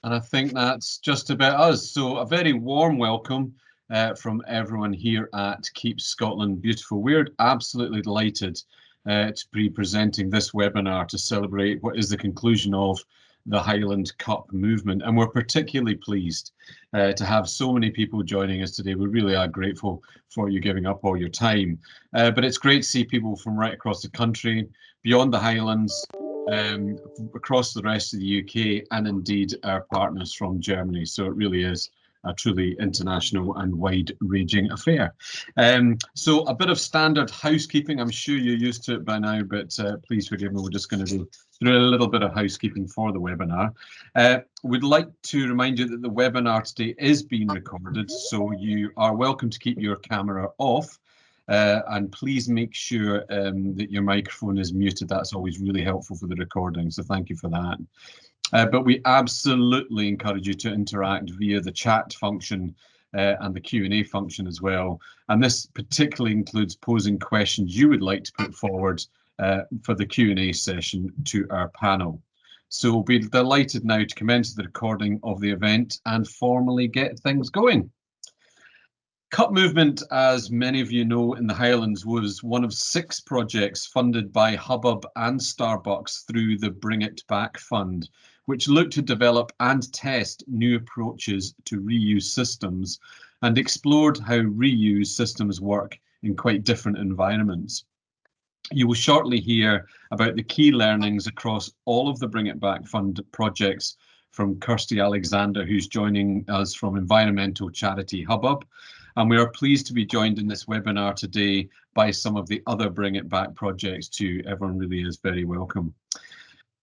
And I think that's just about us. So a very warm welcome from everyone here at Keep Scotland Beautiful. We're absolutely delighted to be presenting this webinar to celebrate what is the conclusion of the Highland Cup movement. And we're particularly pleased to have so many people joining us today. We really are grateful for you giving up all your time. But it's great to see people from right across the country, beyond the Highlands, across the rest of the UK, and indeed our partners from Germany. So it really is a truly international and wide-ranging affair. So a bit of standard housekeeping. I'm sure you're used to it by now, but please forgive me. We're just going to go through a little bit of housekeeping for the webinar. We'd like to remind you that the webinar today is being recorded, so you are welcome to keep your camera off. And please make sure that your microphone is muted. That's always really helpful for the recording, so thank you for that. But we absolutely encourage you to interact via the chat function and the Q&A function as well. And this particularly includes posing questions you would like to put forward for the Q&A session to our panel. So we'll be delighted now to commence the recording of the event and formally get things going. Cup Movement, as many of you know, in the Highlands was one of 6 projects funded by Hubbub and Starbucks through the Bring It Back Fund, which looked to develop and test new approaches to reuse systems and explored how reuse systems work in quite different environments. You will shortly hear about the key learnings across all of the Bring It Back Fund projects from Kirsty Alexander, who's joining us from environmental charity Hubbub. And we are pleased to be joined in this webinar today by some of the other Bring It Back projects too. Everyone really is very welcome.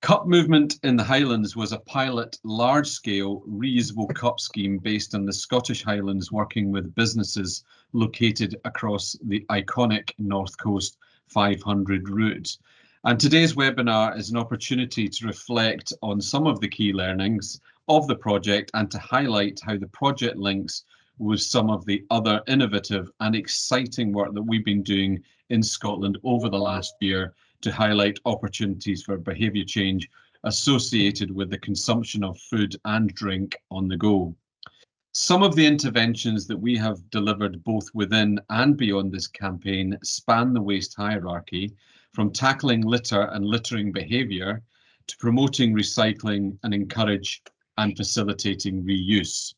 Cup Movement in the Highlands was a pilot large-scale reusable cup scheme based on the Scottish Highlands, working with businesses located across the iconic North Coast 500 route. And today's webinar is an opportunity to reflect on some of the key learnings of the project and to highlight how the project links with some of the other innovative and exciting work that we've been doing in Scotland over the last year to highlight opportunities for behaviour change associated with the consumption of food and drink on the go. Some of the interventions that we have delivered both within and beyond this campaign span the waste hierarchy, from tackling litter and littering behaviour to promoting recycling and encourage and facilitating reuse.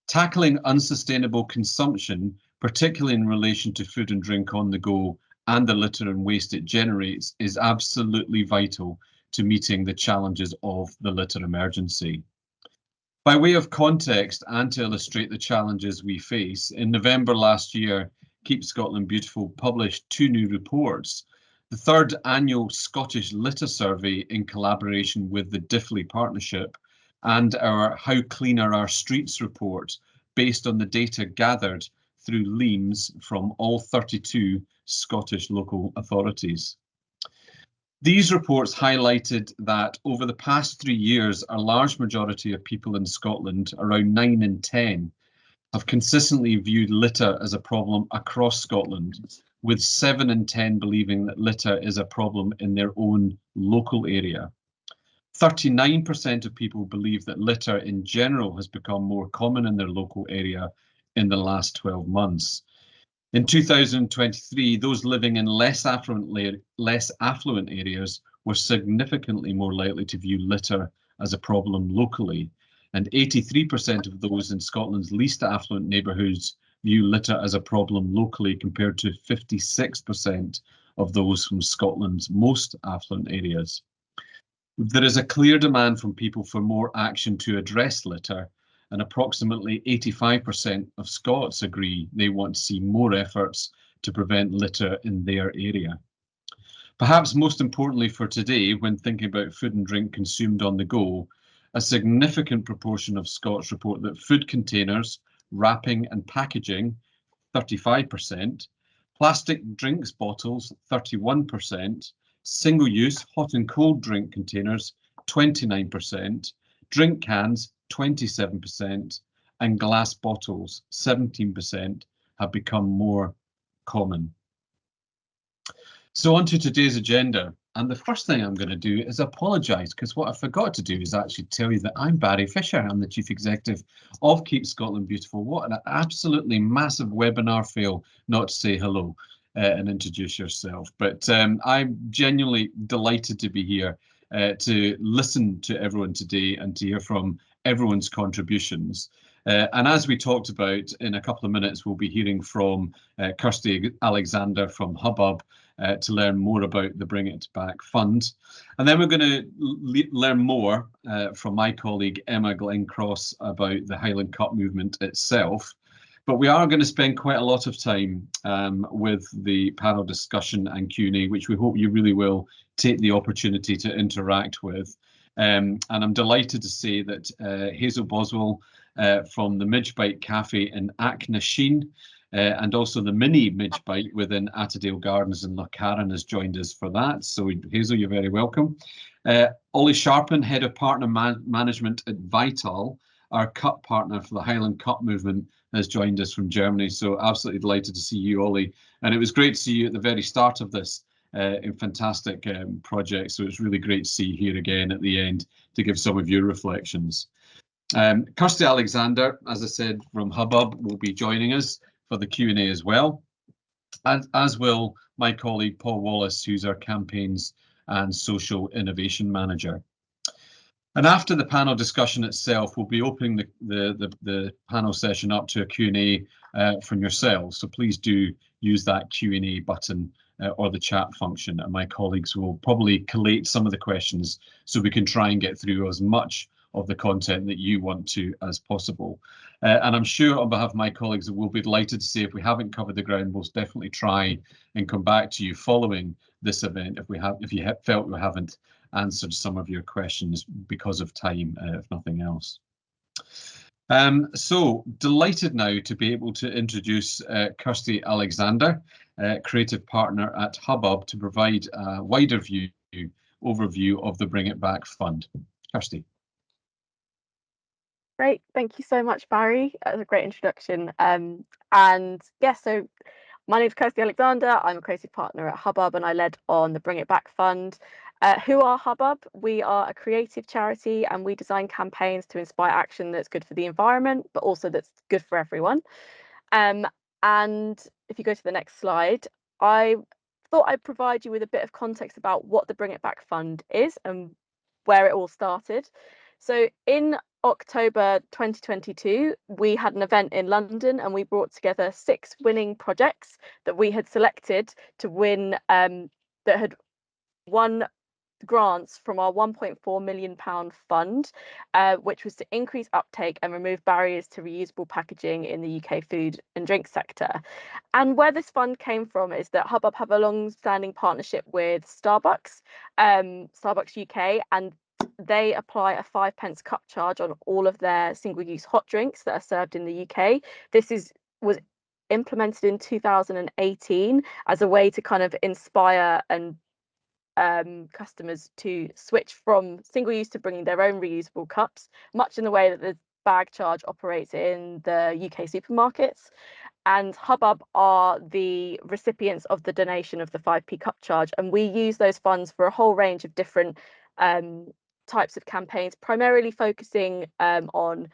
Tackling unsustainable consumption, particularly in relation to food and drink on the go and the litter and waste it generates, is absolutely vital to meeting the challenges of the litter emergency. By way of context and to illustrate the challenges we face, in November last year, Keep Scotland Beautiful published 2 new reports. The 3rd annual Scottish Litter Survey in collaboration with the Diffley Partnership, and our How Clean Are Our Streets report, based on the data gathered through LEAMS from all 32 Scottish local authorities. These reports highlighted that over the past 3 years, a large majority of people in Scotland, around 9 in 10, have consistently viewed litter as a problem across Scotland, with 7 in 10 believing that litter is a problem in their own local area. 39% of people believe that litter in general has become more common in their local area in the last 12 months. In 2023, those living in less affluent areas were significantly more likely to view litter as a problem locally, and 83% of those in Scotland's least affluent neighbourhoods view litter as a problem locally, compared to 56% of those from Scotland's most affluent areas. There is a clear demand from people for more action to address litter, and approximately 85% of Scots agree they want to see more efforts to prevent litter in their area. Perhaps most importantly for today, when thinking about food and drink consumed on the go, a significant proportion of Scots report that food containers, wrapping and packaging, 35%, plastic drinks bottles, 31%, single-use hot and cold drink containers, 29%, drink cans, 27%, and glass bottles, 17%, have become more common. So on to today's agenda. And the first thing I'm going to do is apologise, because what I forgot to do is actually tell you that I'm Barry Fisher. I'm the Chief Executive of Keep Scotland Beautiful. What an absolutely massive webinar fail not to say hello and introduce yourself. But I'm genuinely delighted to be here to listen to everyone today and to hear from everyone's contributions. And as we talked about, in a couple of minutes, we'll be hearing from Kirsty Alexander from Hubbub to learn more about the Bring It Back Fund. And then we're going to learn more from my colleague Emma Glencross about the Highland Cup movement itself. But we are going to spend quite a lot of time with the panel discussion and Q&A, which we hope you really will take the opportunity to interact with. And I'm delighted to say that Hazel Boswell from the Midge Bite Cafe in Achnasheen and also the mini Midge Bite within Attadale Gardens in Lochcarron has joined us for that. So Hazel, you're very welcome. Ollie Sharpen, Head of Partner Management at Vytal, our cup partner for the Highland Cup movement, has joined us from Germany. So absolutely delighted to see you, Ollie. And it was great to see you at the very start of this fantastic project. So it's really great to see you here again at the end to give some of your reflections. Kirsty Alexander, as I said, from Hubbub, will be joining us for the Q&A as well, as will my colleague Paul Wallace, who's our Campaigns and Social Innovation Manager. And after the panel discussion itself, we'll be opening the panel session up to a Q&A from yourselves. So please do use that Q&A button or the chat function, and my colleagues will probably collate some of the questions so we can try and get through as much of the content that you want to as possible. And I'm sure on behalf of my colleagues that we'll be delighted to say if we haven't covered the ground, we'll definitely try and come back to you following this event if you felt we haven't answered some of your questions because of time, if nothing else. So delighted now to be able to introduce Kirsty Alexander, creative partner at Hubbub, to provide a wider overview of the Bring It Back Fund. Kirsty. Great, thank you so much, Barry. That was a great introduction. And yeah, so my name is Kirsty Alexander. I'm a creative partner at Hubbub, and I led on the Bring It Back Fund. Who are Hubbub? We are a creative charity, and we design campaigns to inspire action that's good for the environment, but also that's good for everyone. And if you go to the next slide, I thought I'd provide you with a bit of context about what the Bring It Back Fund is and where it all started. So in October 2022, we had an event in London, and we brought together 6 winning projects that we had selected to win, that had won grants from our £1.4 million fund, which was to increase uptake and remove barriers to reusable packaging in the UK food and drink sector. And where this fund came from is that Hubbub have a long-standing partnership with Starbucks, Starbucks UK, and they apply a 5p cup charge on all of their single-use hot drinks that are served in the UK. This was implemented in 2018 as a way to kind of inspire and customers to switch from single use to bringing their own reusable cups, much in the way that the bag charge operates in the UK supermarkets. And Hubbub are the recipients of the donation of the 5p cup charge, and we use those funds for a whole range of different types of campaigns, primarily focusing on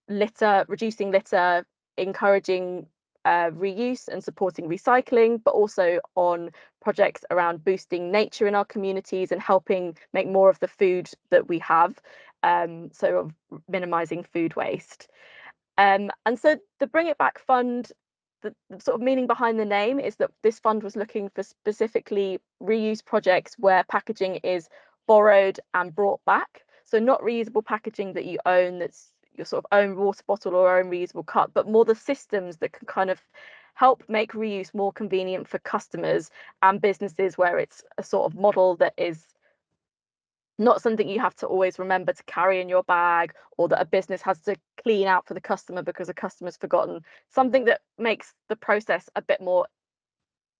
litter, reducing litter, encouraging reuse and supporting recycling, but also on projects around boosting nature in our communities and helping make more of the food that we have, so minimizing food waste. And so the Bring It Back Fund, the sort of meaning behind the name is that this fund was looking for specifically reuse projects where packaging is borrowed and brought back. So not reusable packaging that you own, that's your sort of own water bottle or own reusable cup, but more the systems that can kind of help make reuse more convenient for customers and businesses, where it's a sort of model that is not something you have to always remember to carry in your bag, or that a business has to clean out for the customer because a customer's forgotten. Something that makes the process a bit more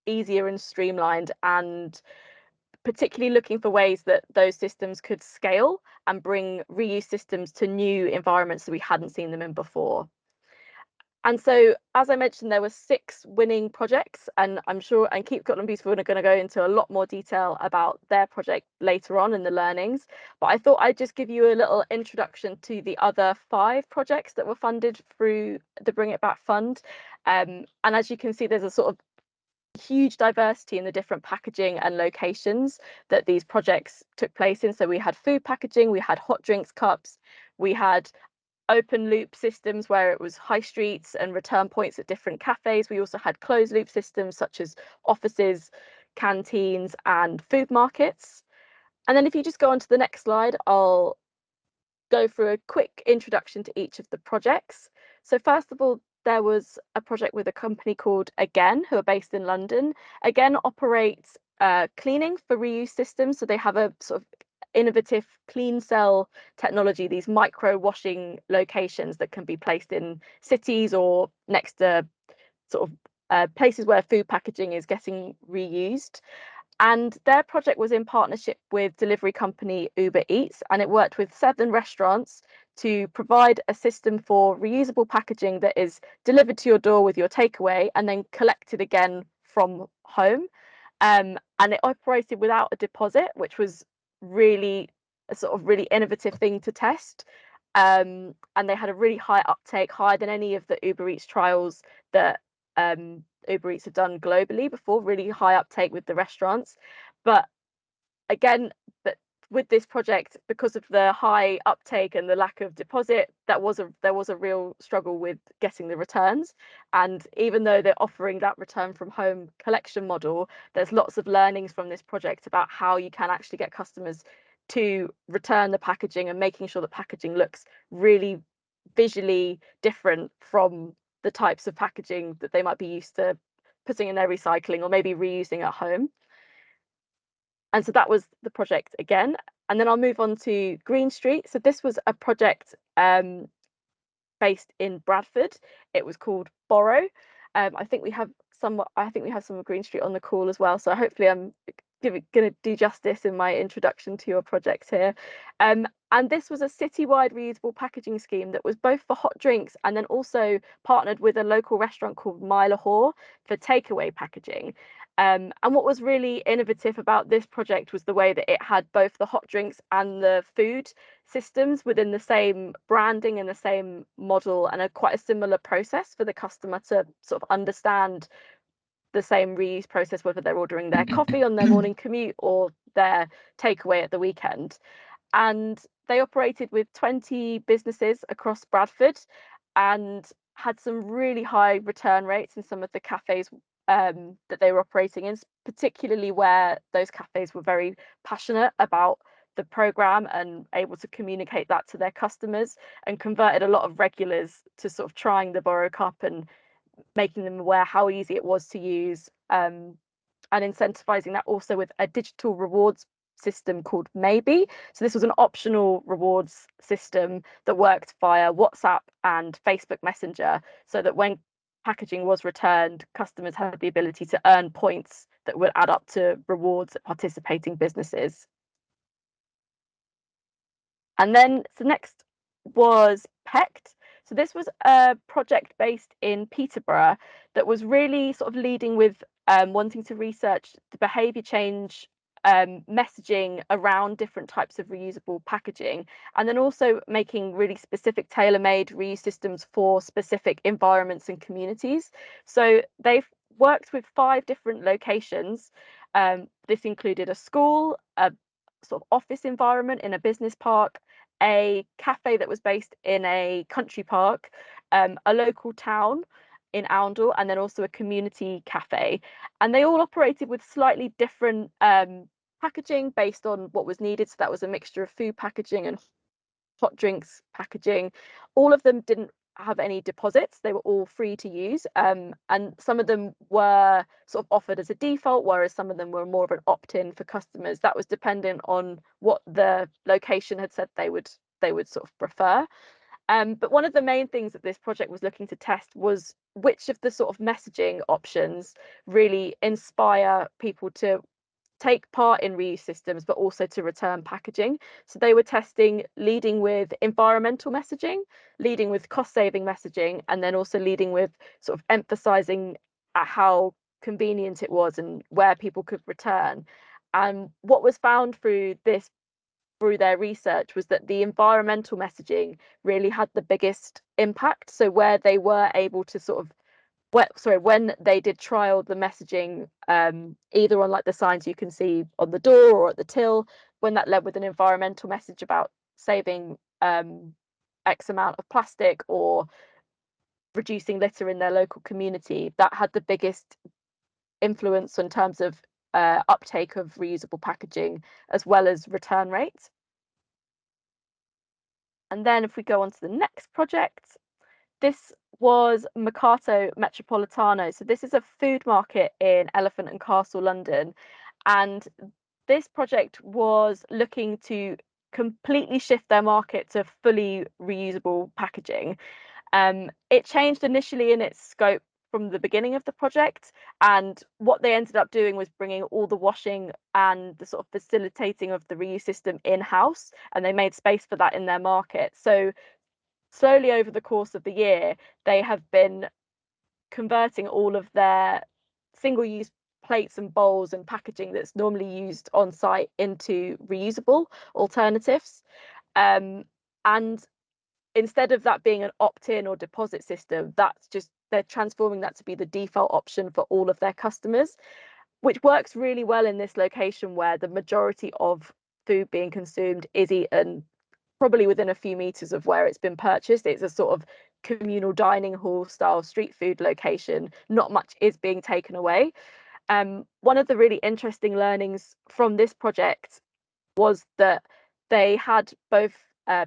easier and streamlined, and particularly looking for ways that those systems could scale and bring reuse systems to new environments that we hadn't seen them in before. And so, as I mentioned, there were 6 winning projects, and I'm sure, and Keep Scotland Beautiful are going to go into a lot more detail about their project later on in the learnings. But I thought I'd just give you a little introduction to the other 5 projects that were funded through the Bring It Back Fund. And as you can see, there's a sort of huge diversity in the different packaging and locations that these projects took place in. So we had food packaging, we had hot drinks cups, we had open loop systems where it was high streets and return points at different cafes. We also had closed loop systems such as offices, canteens, and food markets. And then if you just go on to the next slide, I'll go through a quick introduction to each of the projects. So first of all, there was a project with a company called Again, who are based in London. Again operates cleaning for reuse systems. So they have a sort of innovative clean cell technology, these micro washing locations that can be placed in cities or next to sort of places where food packaging is getting reused. And their project was in partnership with delivery company Uber Eats, and it worked with 7 restaurants to provide a system for reusable packaging that is delivered to your door with your takeaway and then collected again from home. And it operated without a deposit, which was really a sort of really innovative thing to test. And they had a really high uptake, higher than any of the Uber Eats trials that Uber Eats have done globally before, really high uptake with the restaurants. But again, but with this project, because of the high uptake and the lack of deposit, there was a real struggle with getting the returns. And even though they're offering that return from home collection model, there's lots of learnings from this project about how you can actually get customers to return the packaging and making sure the packaging looks really visually different from the types of packaging that they might be used to putting in their recycling or maybe reusing at home. And so that was the project Again. And then I'll move on to Green Street. So this was a project based in Bradford. It was called Borrow. I think we have some of Green Street on the call as well. So hopefully I'm going to do justice in my introduction to your projects here. And this was a citywide reusable packaging scheme that was both for hot drinks and then also partnered with a local restaurant called Mile Hall for takeaway packaging. And what was really innovative about this project was the way that it had both the hot drinks and the food systems within the same branding and the same model, and quite a similar process for the customer to sort of understand the same reuse process, whether they're ordering their coffee on their morning commute or their takeaway at the weekend. And they operated with 20 businesses across Bradford and had some really high return rates in some of the cafes that they were operating in, particularly where those cafes were very passionate about the program and able to communicate that to their customers, and converted a lot of regulars to sort of trying the Borrow Cup and making them aware how easy it was to use, and incentivizing that also with a digital rewards system called Maybe. So this was an optional rewards system that worked via WhatsApp and Facebook Messenger, so that when packaging was returned, customers had the ability to earn points that would add up to rewards at participating businesses. And then so next was PECT. So this was a project based in Peterborough that was really sort of leading with wanting to research the behaviour change messaging around different types of reusable packaging, and then also making really specific tailor-made reuse systems for specific environments and communities. So they've worked with 5 different locations. This included a school, a sort of office environment in a business park, a cafe that was based in a country park, a local town in Oundle, and then also a community cafe. And they all operated with slightly different packaging based on what was needed. So that was a mixture of food packaging and hot drinks packaging. All of them didn't have any deposits. They were all free to use. And some of them were sort of offered as a default, whereas some of them were more of an opt-in for customers. That was dependent on what the location had said they would sort of prefer. But one of the main things that this project was looking to test was which of the sort of messaging options really inspire people to take part in reuse systems, but also to return packaging. So they were testing leading with environmental messaging, leading with cost-saving messaging, and then also leading with sort of emphasizing how convenient it was and where people could return. And what was found through their research was that the environmental messaging really had the biggest impact. So where they were able to sort of when they did trial the messaging, either on like the signs you can see on the door or at the till, when that led with an environmental message about saving X amount of plastic or reducing litter in their local community, that had the biggest influence in terms of uptake of reusable packaging as well as return rates. And then if we go on to the next project, this was Mercato Metropolitano. So this is a food market in Elephant and Castle, London. And this project was looking to completely shift their market to fully reusable packaging. It changed initially in its scope from the beginning of the project, and what they ended up doing was bringing all the washing and the sort of facilitating of the reuse system in-house, and they made space for that in their market. So slowly over the course of the year, they have been converting all of their single-use plates and bowls and packaging that's normally used on site into reusable alternatives. And instead of that being an opt-in or deposit system, they're transforming that to be the default option for all of their customers, which works really well in this location where the majority of food being consumed is eaten probably within a few meters of where it's been purchased. It's a sort of communal dining hall style street food location. Not much is being taken away. One of the really interesting learnings from this project was that they had both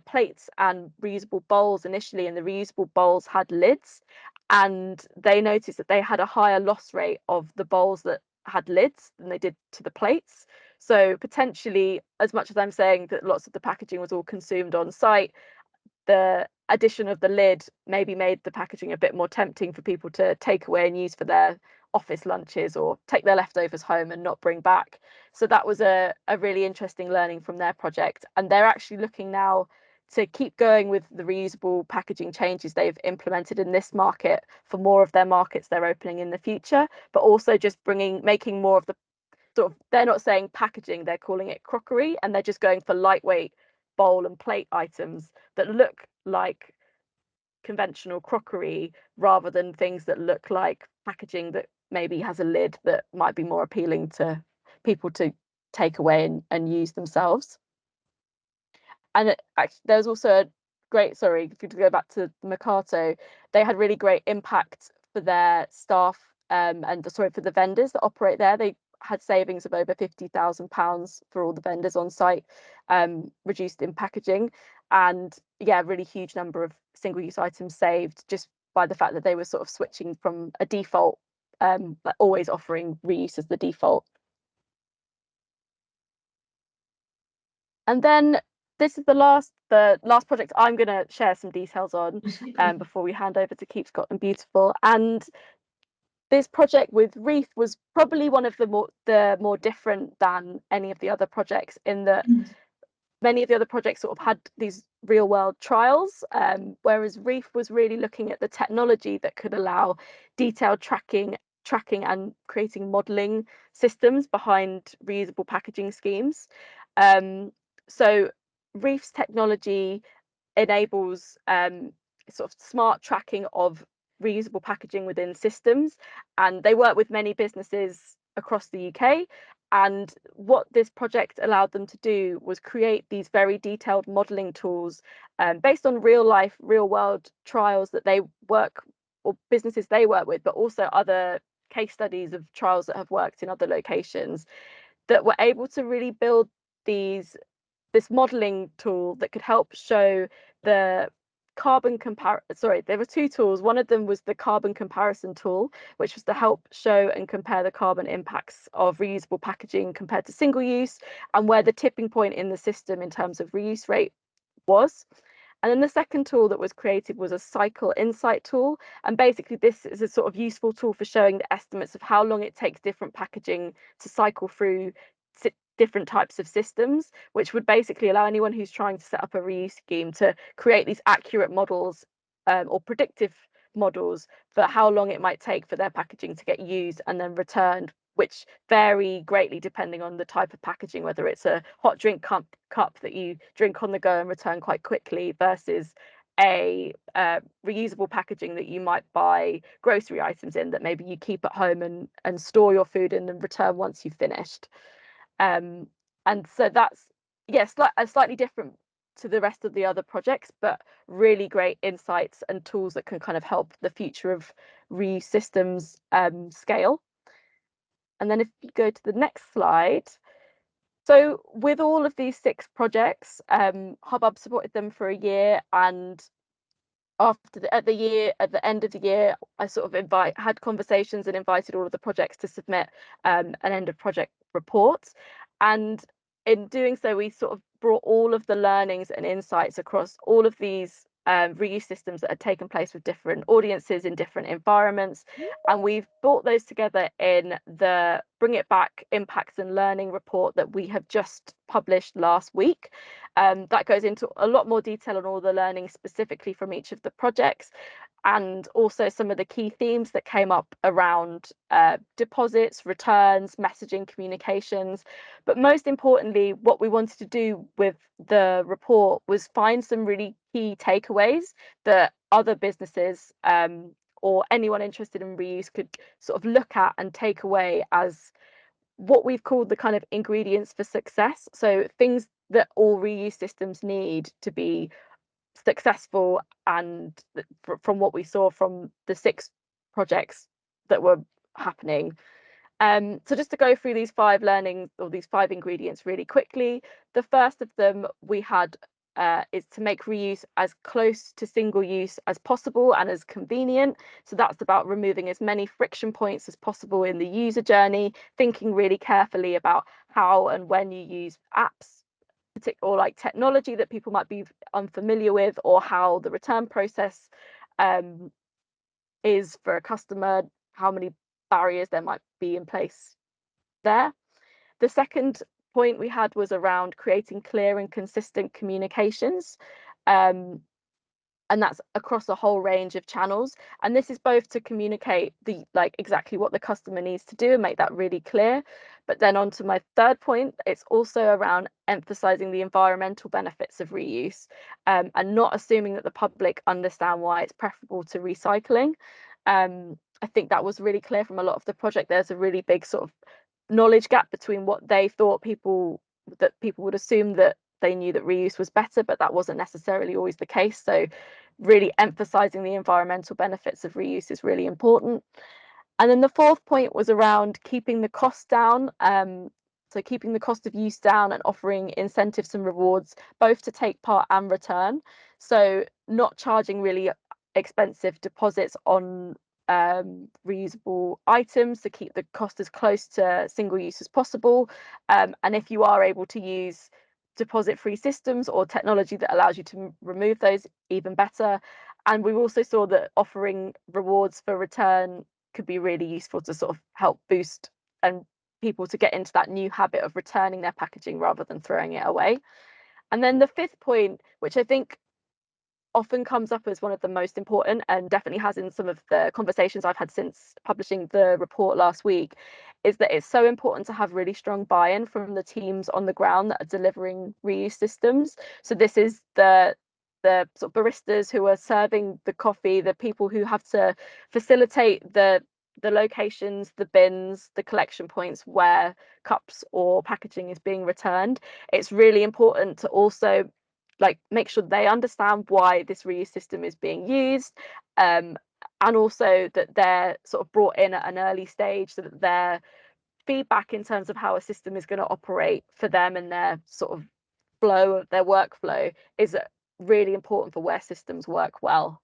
plates and reusable bowls initially, and the reusable bowls had lids, and they noticed that they had a higher loss rate of the bowls that had lids than they did to the plates. So potentially, as much as I'm saying that lots of the packaging was all consumed on site, the addition of the lid maybe made the packaging a bit more tempting for people to take away and use for their office lunches or take their leftovers home and not bring back. So that was a really interesting learning from their project. And they're actually looking now to keep going with the reusable packaging changes they've implemented in this market for more of their markets they're opening in the future, but also just making more of the sort of, they're not saying packaging, they're calling it crockery, and they're just going for lightweight bowl and plate items that look like conventional crockery rather than things that look like packaging that maybe has a lid that might be more appealing to people to take away and use themselves. And there's also a great, sorry, if you go back to Mercato, they had really great impact for their staff and sorry, for the vendors that operate there. They had savings of over £50,000 for all the vendors on site, reduced in packaging, and yeah, really huge number of single-use items saved just by the fact that they were sort of switching from a default, like always offering reuse as the default. And then this is the last project I'm going to share some details on before we hand over to Keep Scotland Beautiful. And this project with Reef was probably one of the more different than any of the other projects, in that many of the other projects sort of had these real world trials, whereas Reef was really looking at the technology that could allow detailed tracking and creating modelling systems behind reusable packaging schemes. So Reef's technology enables sort of smart tracking of reusable packaging within systems, and they work with many businesses across the UK. And what this project allowed them to do was create these very detailed modelling tools based on real world trials that they work, or businesses they work with, but also other case studies of trials that have worked in other locations, that were able to really build this modeling tool that could help show the there were two tools. One of them was the carbon comparison tool, which was to help show and compare the carbon impacts of reusable packaging compared to single use, and where the tipping point in the system in terms of reuse rate was. And then the second tool that was created was a cycle insight tool. And basically this is a sort of useful tool for showing the estimates of how long it takes different packaging to cycle through different types of systems, which would basically allow anyone who's trying to set up a reuse scheme to create these accurate models or predictive models for how long it might take for their packaging to get used and then returned, which vary greatly depending on the type of packaging, whether it's a hot drink cup that you drink on the go and return quite quickly versus a reusable packaging that you might buy grocery items in that maybe you keep at home and store your food in and return once you've finished. And so that's, yes, slightly different to the rest of the other projects, but really great insights and tools that can kind of help the future of reuse systems scale. And then if you go to the next slide. So with all of these 6 projects, Hubbub supported them for a year, and at the end of the year, I sort of had conversations and invited all of the projects to submit an end of project report. And in doing so, we sort of brought all of the learnings and insights across all of these reuse systems that had taken place with different audiences in different environments, and we've brought those together in the Bring It Back Impacts and Learning report that we have just published last week. That goes into a lot more detail on all the learning specifically from each of the projects, and also some of the key themes that came up around deposits, returns, messaging, communications. But most importantly, what we wanted to do with the report was find some really key takeaways that other businesses or anyone interested in reuse could sort of look at and take away as what we've called the kind of ingredients for success. So things that all reuse systems need to be successful, and from what we saw from the 6 projects that were happening. So just to go through these 5 learnings or these 5 ingredients really quickly, the first of them we had is to make reuse as close to single use as possible and as convenient. So that's about removing as many friction points as possible in the user journey, thinking really carefully about how and when you use apps or like technology that people might be unfamiliar with, or how the return process is for a customer, how many barriers there might be in place there. The second point we had was around creating clear and consistent communications. And that's across a whole range of channels. And this is both to communicate exactly what the customer needs to do and make that really clear. But then on to my third point, it's also around emphasizing the environmental benefits of reuse, and not assuming that the public understand why it's preferable to recycling. I think that was really clear from a lot of the project. There's a really big sort of knowledge gap between what they thought people would assume that they knew that reuse was better, but that wasn't necessarily always the case. So really emphasizing the environmental benefits of reuse is really important. And then the fourth point was around keeping the cost down. So keeping the cost of use down and offering incentives and rewards both to take part and return. So not charging really expensive deposits on reusable items to keep the cost as close to single use as possible. And if you are able to use deposit-free systems or technology that allows you to remove those, even better. And we also saw that offering rewards for return could be really useful to sort of help boost and people to get into that new habit of returning their packaging rather than throwing it away. And then the fifth point, which I think often comes up as one of the most important, and definitely has in some of the conversations I've had since publishing the report last week, is that it's so important to have really strong buy-in from the teams on the ground that are delivering reuse systems. So this is the sort of baristas who are serving the coffee, the people who have to facilitate the locations, the bins, the collection points where cups or packaging is being returned. It's really important to also make sure they understand why this reuse system is being used, and also that they're sort of brought in at an early stage so that their feedback in terms of how a system is going to operate for them and their sort of their workflow is really important for where systems work well.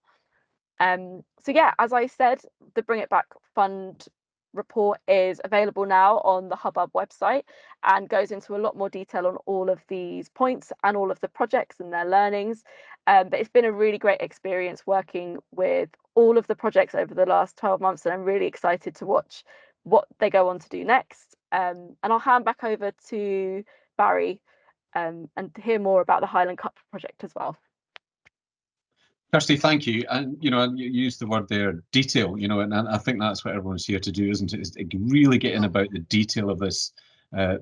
So yeah, as I said, the Bring It Back Fund report is available now on the Hubbub website and goes into a lot more detail on all of these points and all of the projects and their learnings. But it's been a really great experience working with all of the projects over the last 12 months, and I'm really excited to watch what they go on to do next. And I'll hand back over to Barry and to hear more about the Highland Cup project as well. Kirsty, thank you. And you used the word there, detail. And I think that's what everyone's here to do, isn't it? Is really get in about the detail of this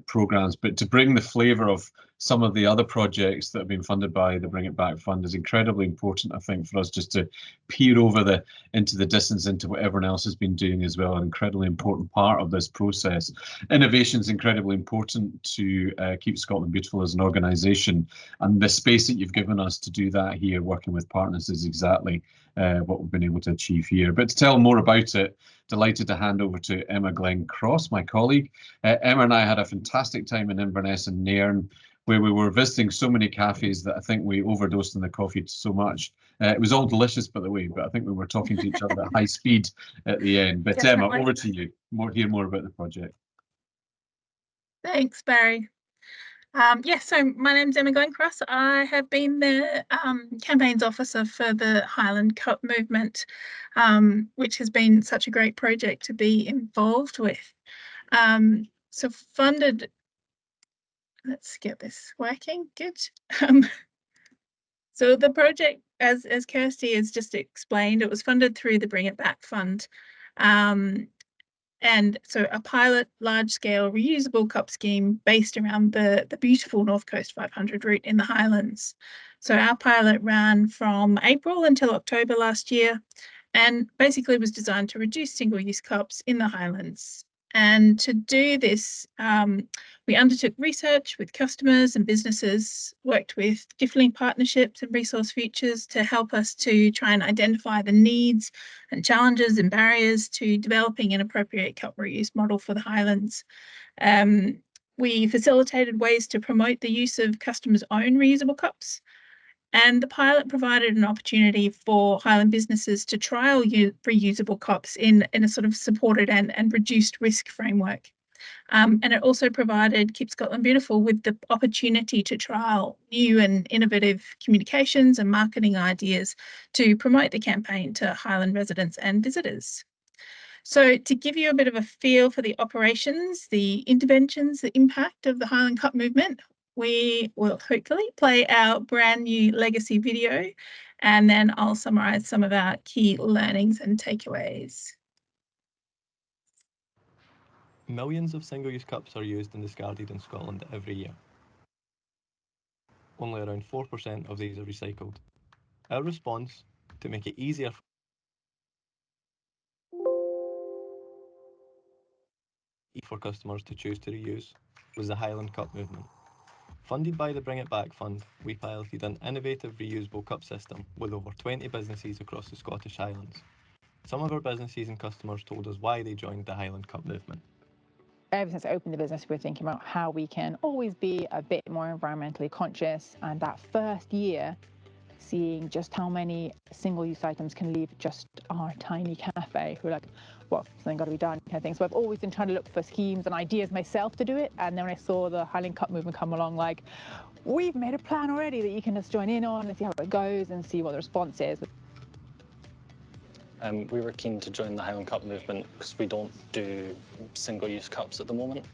programs, but to bring the flavour of some of the other projects that have been funded by the Bring It Back Fund is incredibly important, I think, for us just to peer over into the distance into what everyone else has been doing as well. An incredibly important part of this process. Innovation is incredibly important to keep Scotland beautiful as an organisation, and the space that you've given us to do that here, working with partners, is exactly what we've been able to achieve here. But to tell more about it, delighted to hand over to Emma Glenn-Cross, my colleague. Emma and I had a fantastic time in Inverness and Nairn, where we were visiting so many cafes that I think we overdosed on the coffee so much. It was all delicious, by the way, but I think we were talking to each other at high speed at the end. But Definitely. Emma, over to you. Hear more about the project. Thanks, Barry. So my name's Emma Glenn-Cross. I have been the campaigns officer for the Highland Cup movement, which has been such a great project to be involved with. So funded, let's get this working, good. So the project, as Kirsty has just explained, it was funded through the Bring It Back Fund. And so a pilot large-scale reusable cup scheme based around the beautiful North Coast 500 route in the Highlands. So our pilot ran from April until October last year, and basically was designed to reduce single-use cups in the Highlands. And to do this, we undertook research with customers and businesses, worked with different partnerships and resource futures to help us to try and identify the needs and challenges and barriers to developing an appropriate cup reuse model for the Highlands. We facilitated ways to promote the use of customers' own reusable cups. And the pilot provided an opportunity for Highland businesses to trial reusable cups in a sort of supported and reduced risk framework. And it also provided Keep Scotland Beautiful with the opportunity to trial new and innovative communications and marketing ideas to promote the campaign to Highland residents and visitors. So to give you a bit of a feel for the operations, the interventions, the impact of the Highland Cup movement, we will hopefully play our brand new legacy video, and then I'll summarise some of our key learnings and takeaways. Millions of single-use cups are used and discarded in Scotland every year. Only around 4% of these are recycled. Our response, to make it easier for customers to choose to reuse, was the Highland Cup movement. Funded by the Bring It Back Fund, we piloted an innovative reusable cup system with over 20 businesses across the Scottish Highlands. Some of our businesses and customers told us why they joined the Highland Cup movement. Ever since I opened the business, we're thinking about how we can always be a bit more environmentally conscious. And that first year, seeing just how many single-use items can leave just our tiny cafe, we're like, well, something got to be done, kind of thing. So I've always been trying to look for schemes and ideas myself to do it. And then when I saw the Highland Cup movement come along, like, we've made a plan already that you can just join in on and see how it goes and see what the response is. We were keen to join the Highland Cup movement because we don't do single-use cups at the moment.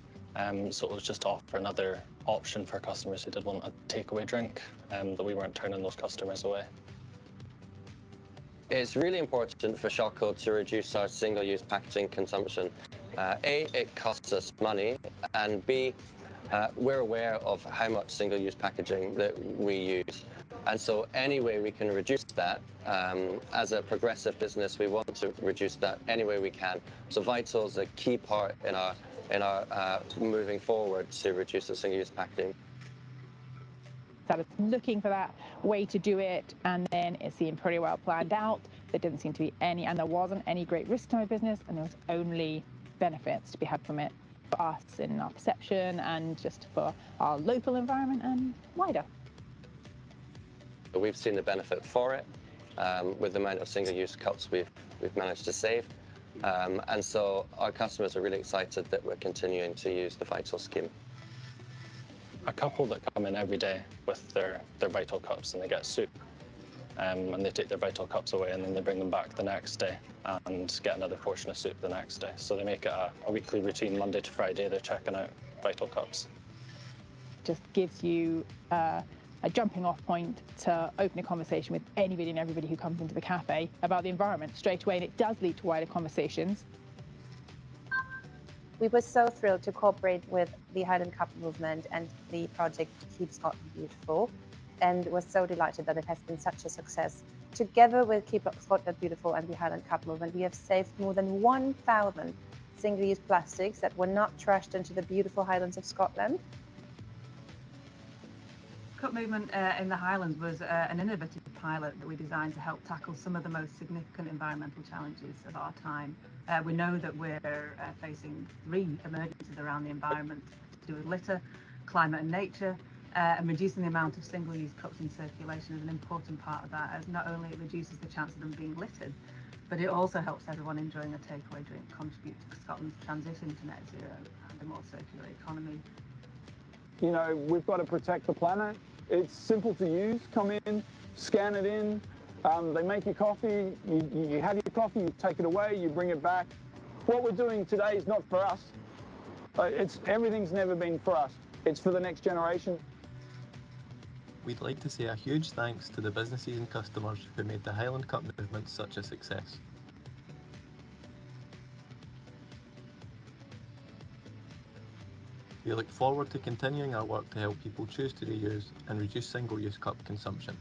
So it was just to offer another option for customers who did want a takeaway drink, that we weren't turning those customers away. It's really important for Shawco to reduce our single-use packaging consumption. A, it costs us money, and B, we're aware of how much single-use packaging that we use. And so any way we can reduce that, as a progressive business, we want to reduce that any way we can. So Vytal is a key part in our moving forward to reduce the single-use packaging. I was looking for that way to do it, and then it seemed pretty well planned out. There didn't seem to be any, and there wasn't any great risk to my business, and there was only benefits to be had from it for us in our perception and just for our local environment and wider. We've seen the benefit for it with the amount of single-use cups we've managed to save, and so our customers are really excited that we're continuing to use the Vytal scheme. A couple that come in every day with their Vytal cups and they get soup. and they take their Vytal cups away and then they bring them back the next day and get another portion of soup the next day. So they make it a weekly routine. Monday to Friday, they're checking out Vytal cups. Just gives you a jumping off point to open a conversation with anybody and everybody who comes into the cafe about the environment straight away, and it does lead to wider conversations. We were so thrilled to cooperate with the Highland Cup movement and the project Keep Scotland Beautiful, and was so delighted that it has been such a success. Together with Keep Scotland Beautiful and the Highland Cup movement, we have saved more than 1,000 single-use plastics that were not trashed into the beautiful Highlands of Scotland. Cup movement in the Highlands was an innovative pilot that we designed to help tackle some of the most significant environmental challenges of our time. We know that we're facing 3 emergencies around the environment to do with litter, climate and nature, and reducing the amount of single-use cups in circulation is an important part of that, as not only it reduces the chance of them being littered, but it also helps everyone enjoying a takeaway drink contribute to Scotland's transition to net zero and a more circular economy. You know, we've got to protect the planet. It's simple to use. Come in, scan it in. They make your coffee. You have your coffee, you take it away, you bring it back. What we're doing today is not for us. Everything's never been for us. It's for the next generation. We'd like to say a huge thanks to the businesses and customers who made the Highland Cup movement such a success. We look forward to continuing our work to help people choose to reuse and reduce single-use cup consumption.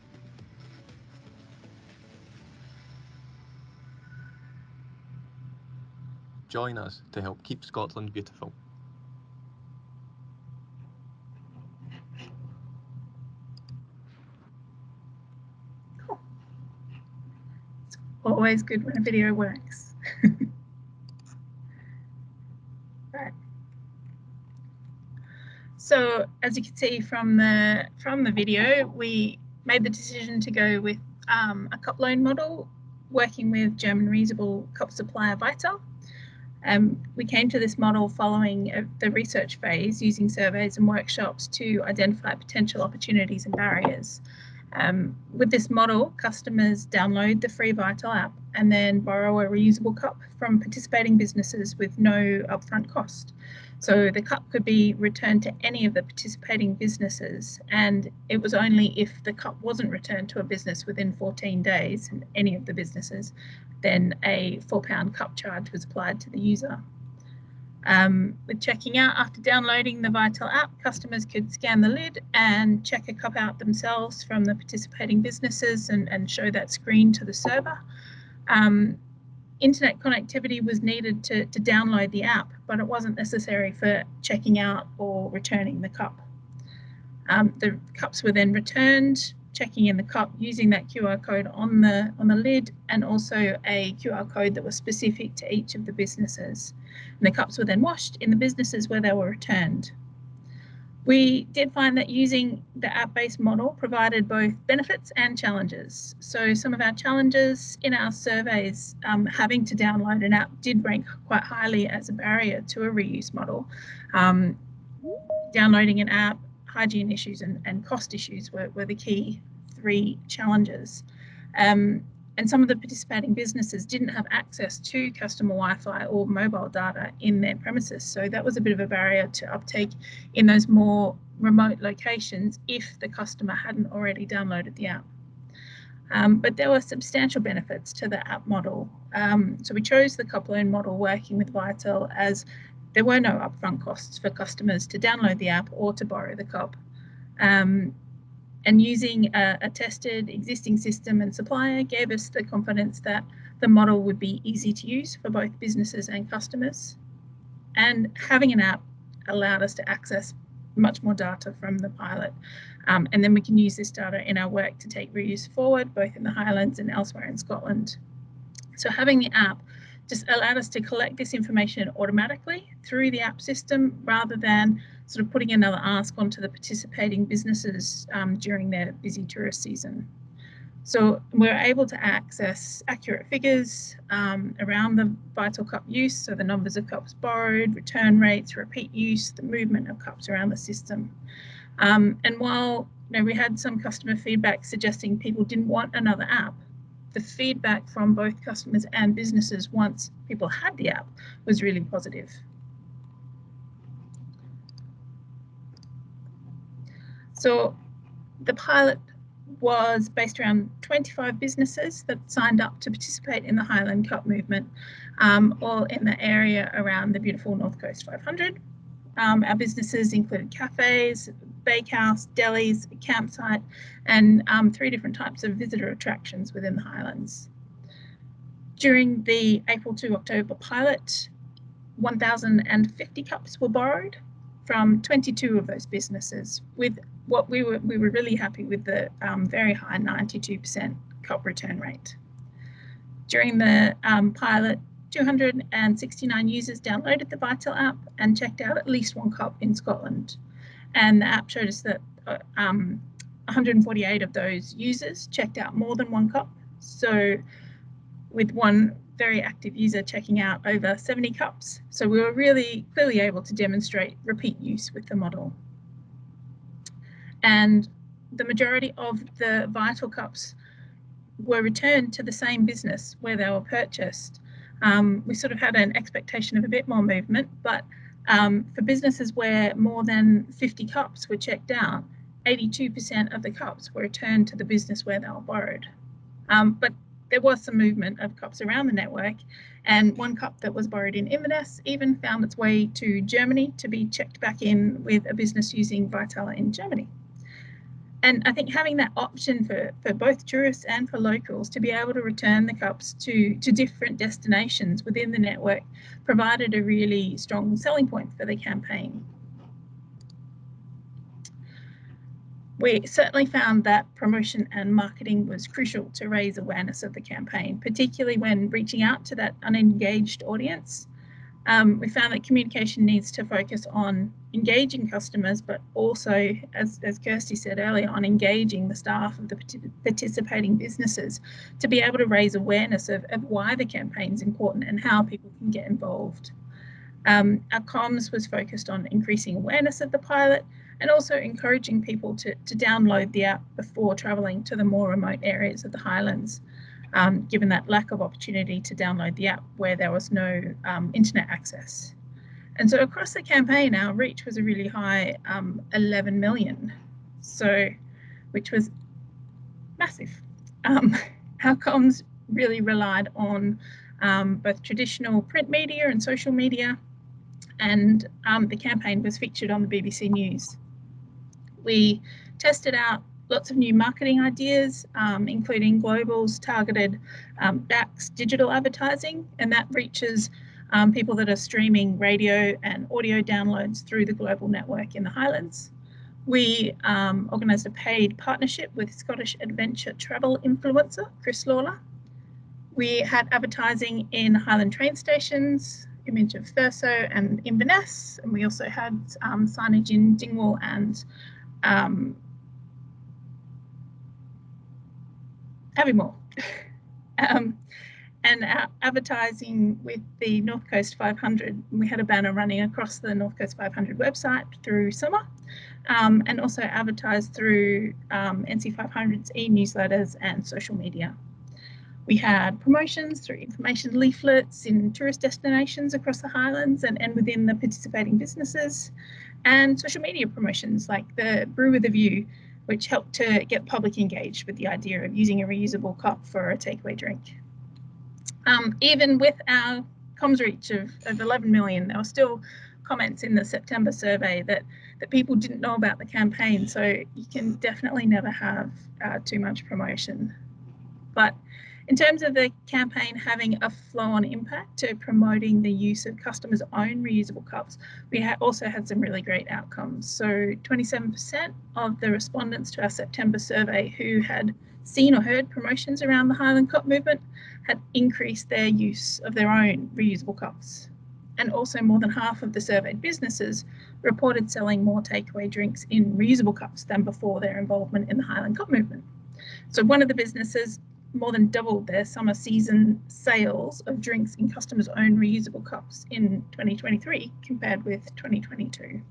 Join us to help keep Scotland beautiful. Cool. It's always good when a video works. Right. So as you can see from the video, we made the decision to go with a cup loan model, working with German reusable cup supplier Vytal. We came to this model following the research phase, using surveys and workshops to identify potential opportunities and barriers. With this model, customers download the free Vytal app and then borrow a reusable cup from participating businesses with no upfront cost. So the cup could be returned to any of the participating businesses, and it was only if the cup wasn't returned to a business within 14 days in any of the businesses, then a £4 cup charge was applied to the user. With checking out, after downloading the Vytal app, customers could scan the lid and check a cup out themselves from the participating businesses and show that screen to the server. Internet connectivity was needed to download the app, but it wasn't necessary for checking out or returning the cup. The cups were then returned, checking in the cup using that QR code on the lid, and also a QR code that was specific to each of the businesses. And the cups were then washed in the businesses where they were returned. We did find that using the app-based model provided both benefits and challenges. So some of our challenges in our surveys, having to download an app did rank quite highly as a barrier to a reuse model. Downloading an app, hygiene issues and cost issues were the key 3 challenges. And some of the participating businesses didn't have access to customer Wi-Fi or mobile data in their premises. So that was a bit of a barrier to uptake in those more remote locations if the customer hadn't already downloaded the app. But there were substantial benefits to the app model. So we chose the cup loan model working with Vytal, as there were no upfront costs for customers to download the app or to borrow the cup. And using a tested existing system and supplier gave us the confidence that the model would be easy to use for both businesses and customers. And having an app allowed us to access much more data from the pilot. And then we can use this data in our work to take reuse forward, both in the Highlands and elsewhere in Scotland. So having the app just allowed us to collect this information automatically through the app system, rather than sort of putting another ask onto the participating businesses during their busy tourist season. So we're able to access accurate figures around the Vytal cup use, so the numbers of cups borrowed, return rates, repeat use, the movement of cups around the system. And while we had some customer feedback suggesting people didn't want another app. The feedback from both customers and businesses once people had the app was really positive. So the pilot was based around 25 businesses that signed up to participate in the Highland Cup movement, all in the area around the beautiful North Coast 500. Our businesses included cafes, bakehouse, delis, a campsite, and 3 different types of visitor attractions within the Highlands. During the April to October pilot, 1,050 cups were borrowed from 22 of those businesses, with what we were really happy with the very high 92% cup return rate. During the pilot, 269 users downloaded the Vytal app and checked out at least 1 cup in Scotland. And the app showed us that 148 of those users checked out more than 1 cup. So with one very active user checking out over 70 cups. So we were really clearly able to demonstrate repeat use with the model. And the majority of the Vytal cups were returned to the same business where they were purchased. We sort of had an expectation of a bit more movement, but for businesses where more than 50 cups were checked out, 82% of the cups were returned to the business where they were borrowed. But there was some movement of cups around the network, and 1 cup that was borrowed in Inverness even found its way to Germany to be checked back in with a business using Vytal in Germany. And I think having that option for both tourists and for locals to be able to return the cups to different destinations within the network provided a really strong selling point for the campaign. We certainly found that promotion and marketing was crucial to raise awareness of the campaign, particularly when reaching out to that unengaged audience. We found that communication needs to focus on engaging customers, but also, as Kirsty said earlier, on engaging the staff of the participating businesses to be able to raise awareness of why the campaign is important and how people can get involved. Our comms was focused on increasing awareness of the pilot and also encouraging people to download the app before travelling to the more remote areas of the Highlands, given that lack of opportunity to download the app where there was no internet access. And so across the campaign, our reach was a really high 11 million, which was massive. Our comms really relied on both traditional print media and social media, and the campaign was featured on the BBC News. We tested out lots of new marketing ideas, including Global's targeted DAX digital advertising, and that reaches people that are streaming radio and audio downloads through the global network in the Highlands. We organised a paid partnership with Scottish adventure travel influencer Chris Lawler. We had advertising in Highland train stations, image of Thurso and Inverness, and we also had signage in Dingwall and Aviemore. And our advertising with the North Coast 500, we had a banner running across the North Coast 500 website through summer, and also advertised through NC 500's e-newsletters and social media. We had promotions through information leaflets in tourist destinations across the Highlands and within the participating businesses, and social media promotions like the Brew with a View, which helped to get public engaged with the idea of using a reusable cup for a takeaway drink. Even with our comms reach of 11 million, there were still comments in the September survey that people didn't know about the campaign, so you can definitely never have too much promotion. But in terms of the campaign having a flow-on impact to promoting the use of customers' own reusable cups, we also had some really great outcomes. So 27% of the respondents to our September survey who had seen or heard promotions around the Highland Cup movement had increased their use of their own reusable cups. And also more than half of the surveyed businesses reported selling more takeaway drinks in reusable cups than before their involvement in the Highland Cup movement. So one of the businesses more than doubled their summer season sales of drinks in customers' own reusable cups in 2023 compared with 2022.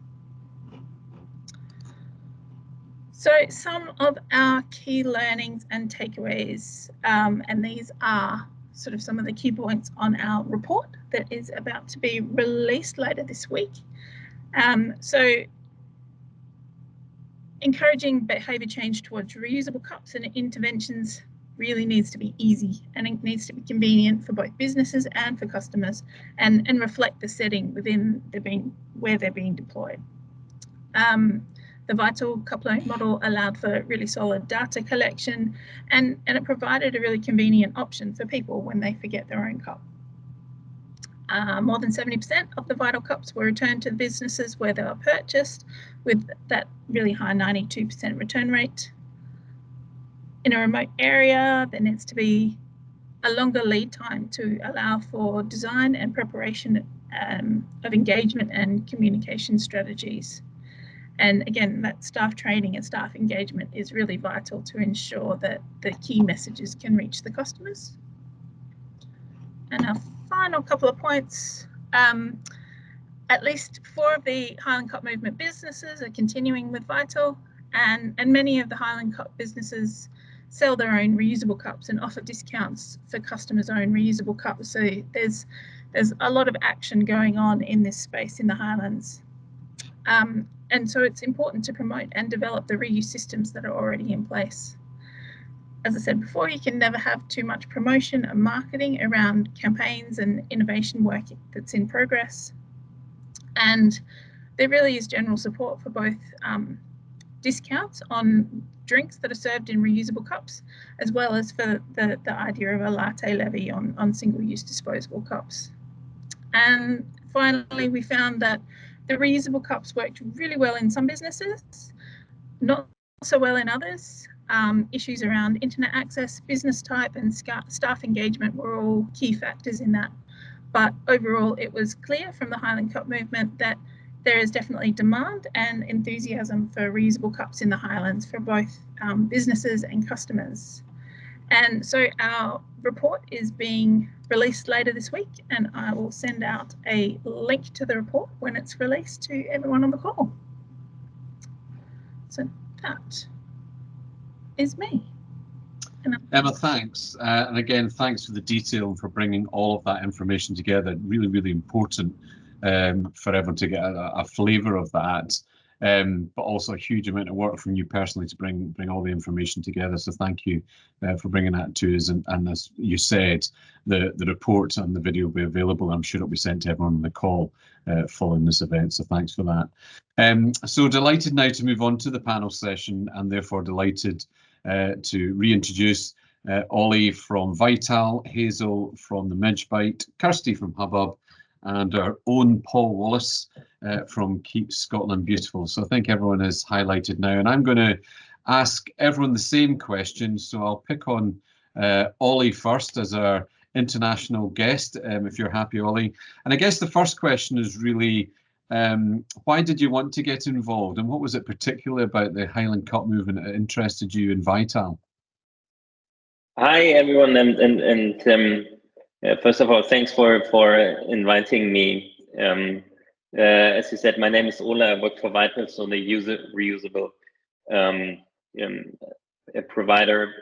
So some of our key learnings and takeaways, and these are sort of some of the key points on our report that is about to be released later this week. So encouraging behaviour change towards reusable cups and interventions really needs to be easy, and it needs to be convenient for both businesses and for customers, and reflect the setting within where they're being deployed. The Vytal cup-loan model allowed for really solid data collection, and it provided a really convenient option for people when they forget their own cup. More than 70% of the Vytal cups were returned to the businesses where they were purchased, with that really high 92% return rate. In a remote area, there needs to be a longer lead time to allow for design and preparation of engagement and communication strategies. And again, that staff training and staff engagement is really vital to ensure that the key messages can reach the customers. And our final couple of points, at least 4 of the Highland Cup movement businesses are continuing with Vytal, and many of the Highland Cup businesses sell their own reusable cups and offer discounts for customers' own reusable cups. So there's a lot of action going on in this space in the Highlands. And so it's important to promote and develop the reuse systems that are already in place. As I said before, you can never have too much promotion and marketing around campaigns and innovation work that's in progress. And there really is general support for both discounts on drinks that are served in reusable cups, as well as for the idea of a latte levy on single-use disposable cups. And finally, we found that the reusable cups worked really well in some businesses, not so well in others. Issues around internet access, business type, and staff engagement were all key factors in that. But overall, it was clear from the Highland Cup movement that there is definitely demand and enthusiasm for reusable cups in the Highlands for both businesses and customers. And so our report is being released later this week, and I will send out a link to the report when it's released to everyone on the call. So that is me. Emma, thanks. And again, thanks for the detail and for bringing all of that information together. Really, really important for everyone to get a flavour of that. But also a huge amount of work from you personally to bring all the information together. So thank you for bringing that to us. And as you said, the report and the video will be available. I'm sure it'll be sent to everyone on the call following this event. So thanks for that. So delighted now to move on to the panel session, and therefore delighted to reintroduce Ollie from Vytal, Hazel from the Midge, Kirsty from Hubbub, and our own Paul Wallace from Keep Scotland Beautiful. So I think everyone is highlighted now, and I'm going to ask everyone the same question. So I'll pick on Ollie first as our international guest, if you're happy, Ollie. And I guess the first question is really, why did you want to get involved, and what was it particularly about the Highland Cup movement that interested you in Vytal? Hi everyone, and first of all, thanks for inviting me. As you said, my name is Ola. I work for Vytal, so the reusable a provider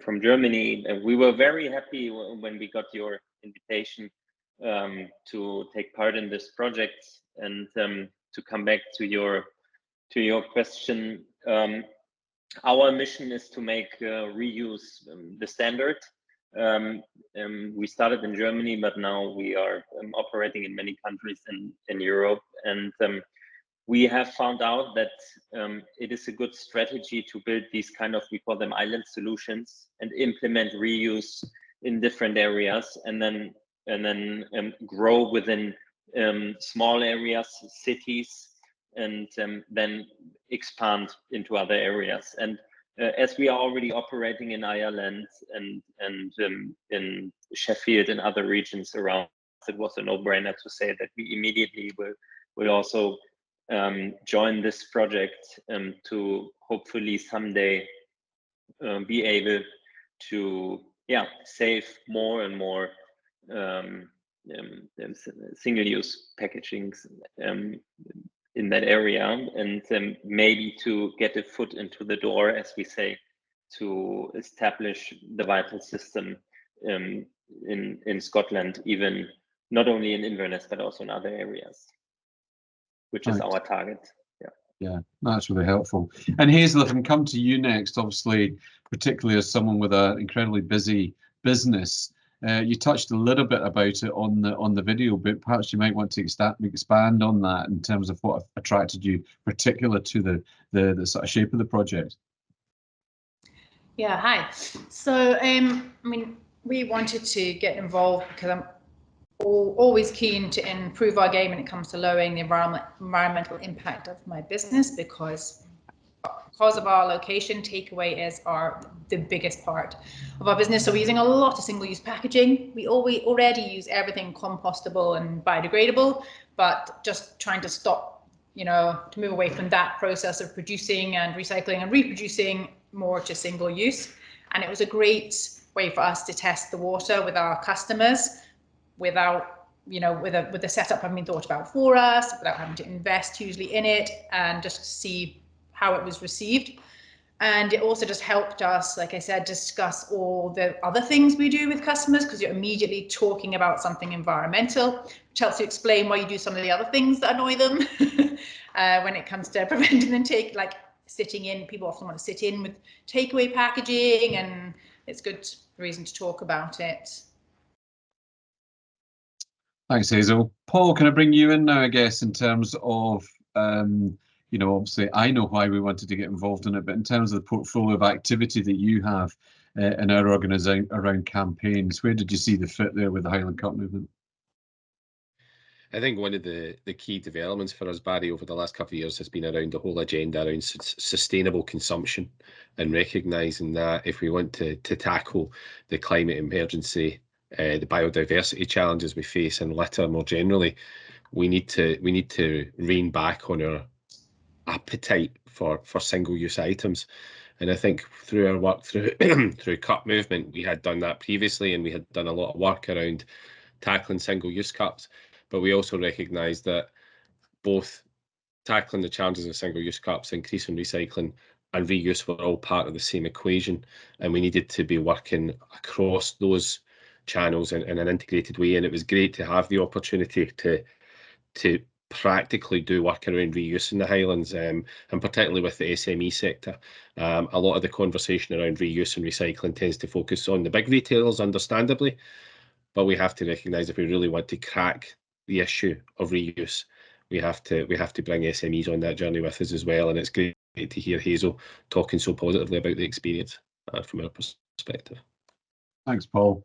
from Germany. And we were very happy when we got your invitation to take part in this project. And to come back to your question, our mission is to make reuse the standard. We started in Germany, but now we are operating in many countries in Europe, and we have found out that it is a good strategy to build these kind of, we call them island solutions, and implement reuse in different areas, and then grow within small areas, cities, and then expand into other areas. And as we are already operating in Ireland and in Sheffield and other regions around, it was a no-brainer to say that we immediately will also join this project to hopefully someday be able to save more and more single-use packagings in that area, and maybe to get a foot into the door, as we say, to establish the Vytal system in Scotland, even not only in Inverness but also in other areas, which is our target. Yeah, that's really helpful. And Hazel, if I can come to you next, obviously, particularly as someone with an incredibly busy business, you touched a little bit about it on the video, but perhaps you might want to expand on that in terms of what attracted you, particular to the sort of shape of the project. Yeah, hi. So, I mean, we wanted to get involved because I'm always keen to improve our game when it comes to lowering the environmental impact of my business, because of our location, takeaway is the biggest part of our business. So we're using a lot of single-use packaging. We already use everything compostable and biodegradable, but just trying to stop, to move away from that process of producing and recycling and reproducing more to single use. And it was a great way for us to test the water with our customers without, with the setup having been thought about for us, without having to invest hugely in it, and just see how it was received. And it also just helped us, like I said, discuss all the other things we do with customers, because you're immediately talking about something environmental, which helps you explain why you do some of the other things that annoy them when it comes to preventing them like sitting in. People often want to sit in with takeaway packaging, and it's good reason to talk about it. Thanks, Hazel. Paul, can I bring you in now, I guess, in terms of, obviously I know why we wanted to get involved in it, but in terms of the portfolio of activity that you have in our organisation around campaigns, where did you see the fit there with the Highland Cup movement? I think one of the key developments for us, Barry, over the last couple of years has been around the whole agenda around sustainable consumption, and recognising that if we want to tackle the climate emergency, the biodiversity challenges we face, and litter more generally, we need to rein back on our appetite for single-use items. And I think through our work through cup movement, we had done that previously, and we had done a lot of work around tackling single-use cups. But we also recognise that both tackling the challenges of single-use cups, increasing recycling, and reuse were all part of the same equation, and we needed to be working across those channels in an integrated way. And it was great to have the opportunity to practically do work around reuse in the Highlands, and particularly with the SME sector. A lot of the conversation around reuse and recycling tends to focus on the big retailers, understandably, but we have to recognise if we really want to crack the issue of reuse, we have to bring SMEs on that journey with us as well. And it's great to hear Hazel talking so positively about the experience from our perspective. Thanks, Paul.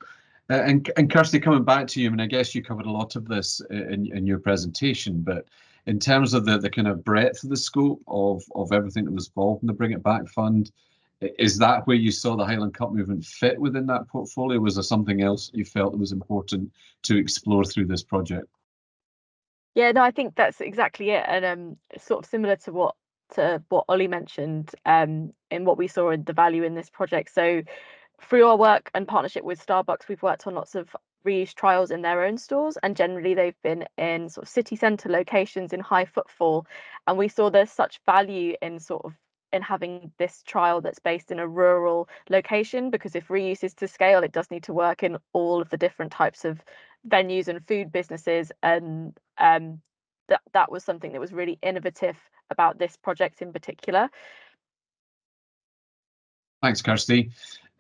And Kirsty, coming back to you, I mean, I guess you covered a lot of this in your presentation, but in terms of the kind of breadth of the scope of everything that was involved in the Bring It Back Fund, is that where you saw the Highland Cup movement fit within that portfolio? Was there something else you felt that was important to explore through this project? Yeah, no, I think that's exactly it, and sort of similar to what Ollie mentioned, in what we saw in the value in this project. So through our work and partnership with Starbucks, we've worked on lots of reuse trials in their own stores, and generally they've been in sort of city centre locations in high footfall, and we saw there's such value in in having this trial that's based in a rural location, because if reuse is to scale, it does need to work in all of the different types of venues and food businesses, and that was something that was really innovative about this project in particular. Thanks, Kirsty.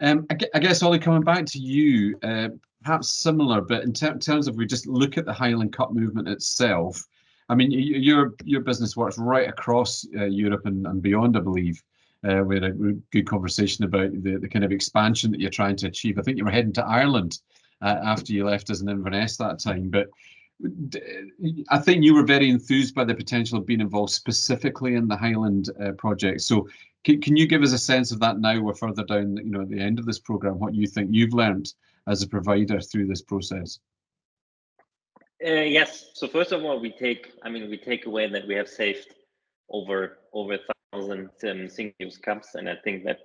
I guess, Ollie, coming back to you, perhaps similar, but in terms of we just look at the Highland Cup movement itself, I mean, your business works right across Europe and beyond, I believe. We had a good conversation about the kind of expansion that you're trying to achieve. I think you were heading to Ireland after you left as an Inverness that time, but I think you were very enthused by the potential of being involved specifically in the Highland project. So can you give us a sense of that now we're further down, at the end of this programme, what you think you've learned as a provider through this process? Yes. So first of all, we take away that we have saved over 1,000 single-use cups, and I think that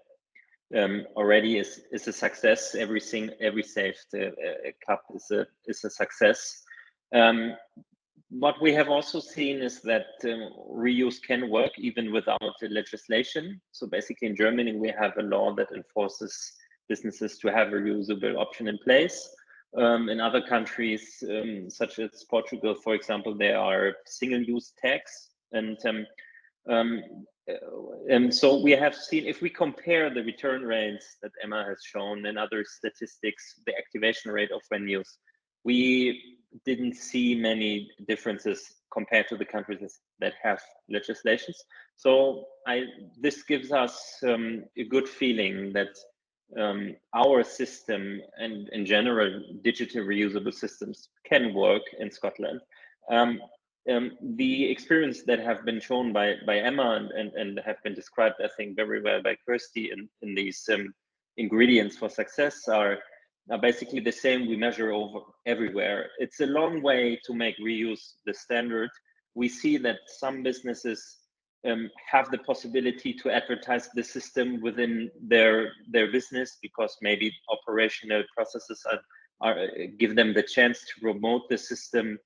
already is a success. Every saved cup is a success. what we have also seen is that reuse can work even without the legislation. So basically in Germany, we have a law that enforces businesses to have a reusable option in place. In other countries, such as Portugal, for example, there are single-use tags. And so we have seen, if we compare the return rates that Emma has shown and other statistics, the activation rate of venues, we didn't see many differences compared to the countries that have legislations. So this gives us a good feeling that our system and in general digital reusable systems can work in Scotland. The experience that have been shown by Emma and have been described, I think, very well by Kirsty in these ingredients for success are basically the same we measure over everywhere. It's a long way to make reuse the standard. We see that some businesses have the possibility to advertise the system within their business because maybe operational processes give them the chance to promote the system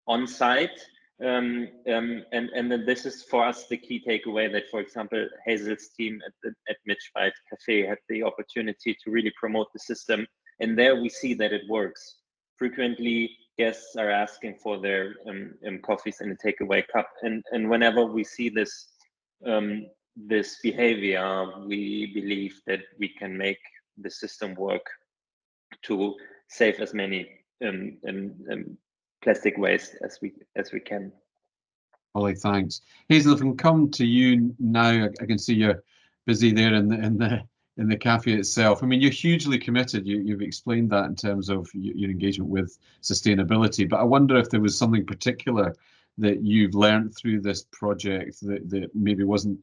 on site. And then this is for us the key takeaway that, for example, Hazel's team at Midge Cafe had the opportunity to really promote the system. And there we see that it works. Frequently, guests are asking for their coffees in a takeaway cup. And whenever we see this behavior, we believe that we can make the system work to save as many plastic waste as we can. Holly, thanks. Hazel, if I can come to you now, I can see you're busy there in the cafe itself. I mean, you're hugely committed. You've explained that in terms of your engagement with sustainability. But I wonder if there was something particular that you've learned through this project that maybe wasn't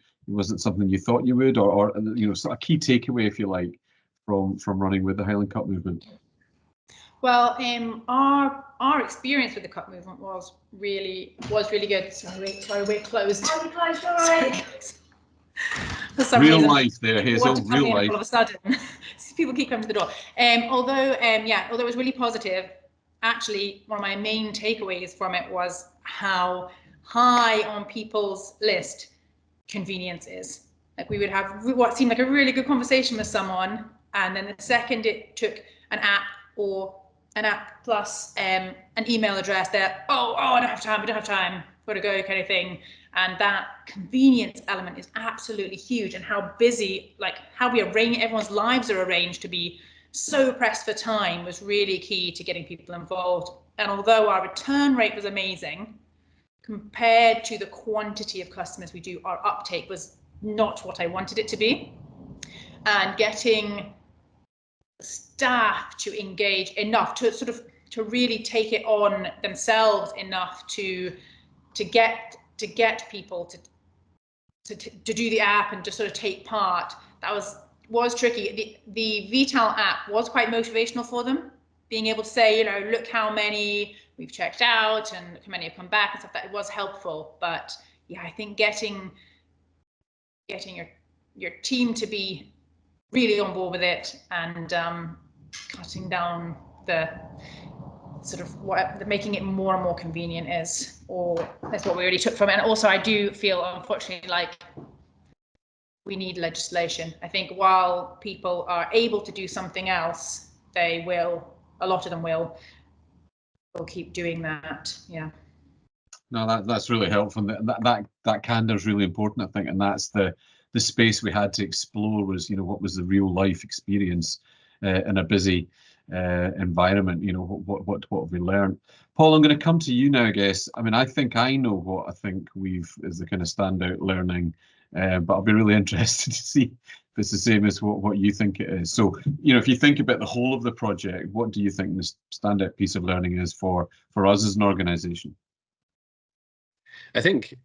something you thought you would, or sort of key takeaway, if you like, from running with the Highland Cup movement. Well, our experience with the Cup movement was really good. Sorry, we're closed. Sorry. For some real reason, life there, Hazel. Real life. All of a sudden, people keep coming to the door. Although it was really positive. Actually, one of my main takeaways from it was how high on people's list convenience is. Like, we would have what seemed like a really good conversation with someone, and then the second it took an app or an app plus an email address, that I don't have time, gotta go kind of thing. And that convenience element is absolutely huge, and how busy, like how we arrange, everyone's lives are arranged to be so pressed for time was really key to getting people involved. And although our return rate was amazing, compared to the quantity of customers we do, our uptake was not what I wanted it to be. And getting staff to engage enough to really take it on themselves enough to get people to do the app and just sort of take part, that was tricky. The Vytal app was quite motivational for them, being able to say, look how many we've checked out and look how many have come back and stuff. That it was helpful. But yeah, I think getting your team to be really on board with it, and cutting down the sort of making it more and more convenient that's what we really took from it. And also, I do feel, unfortunately, like we need legislation. I think while people are able to do something else, a lot of them will keep doing that. Yeah. No, that's really helpful. That candor is really important, I think, and that's the space we had to explore was, what was the real life experience in a busy environment. What have we learned? Paul, I'm going to come to you now, I guess. I mean, I think I know what I think is the kind of standout learning, but I'll be really interested to see if it's the same as what you think it is. So, if you think about the whole of the project, what do you think the standout piece of learning is for us as an organisation? I think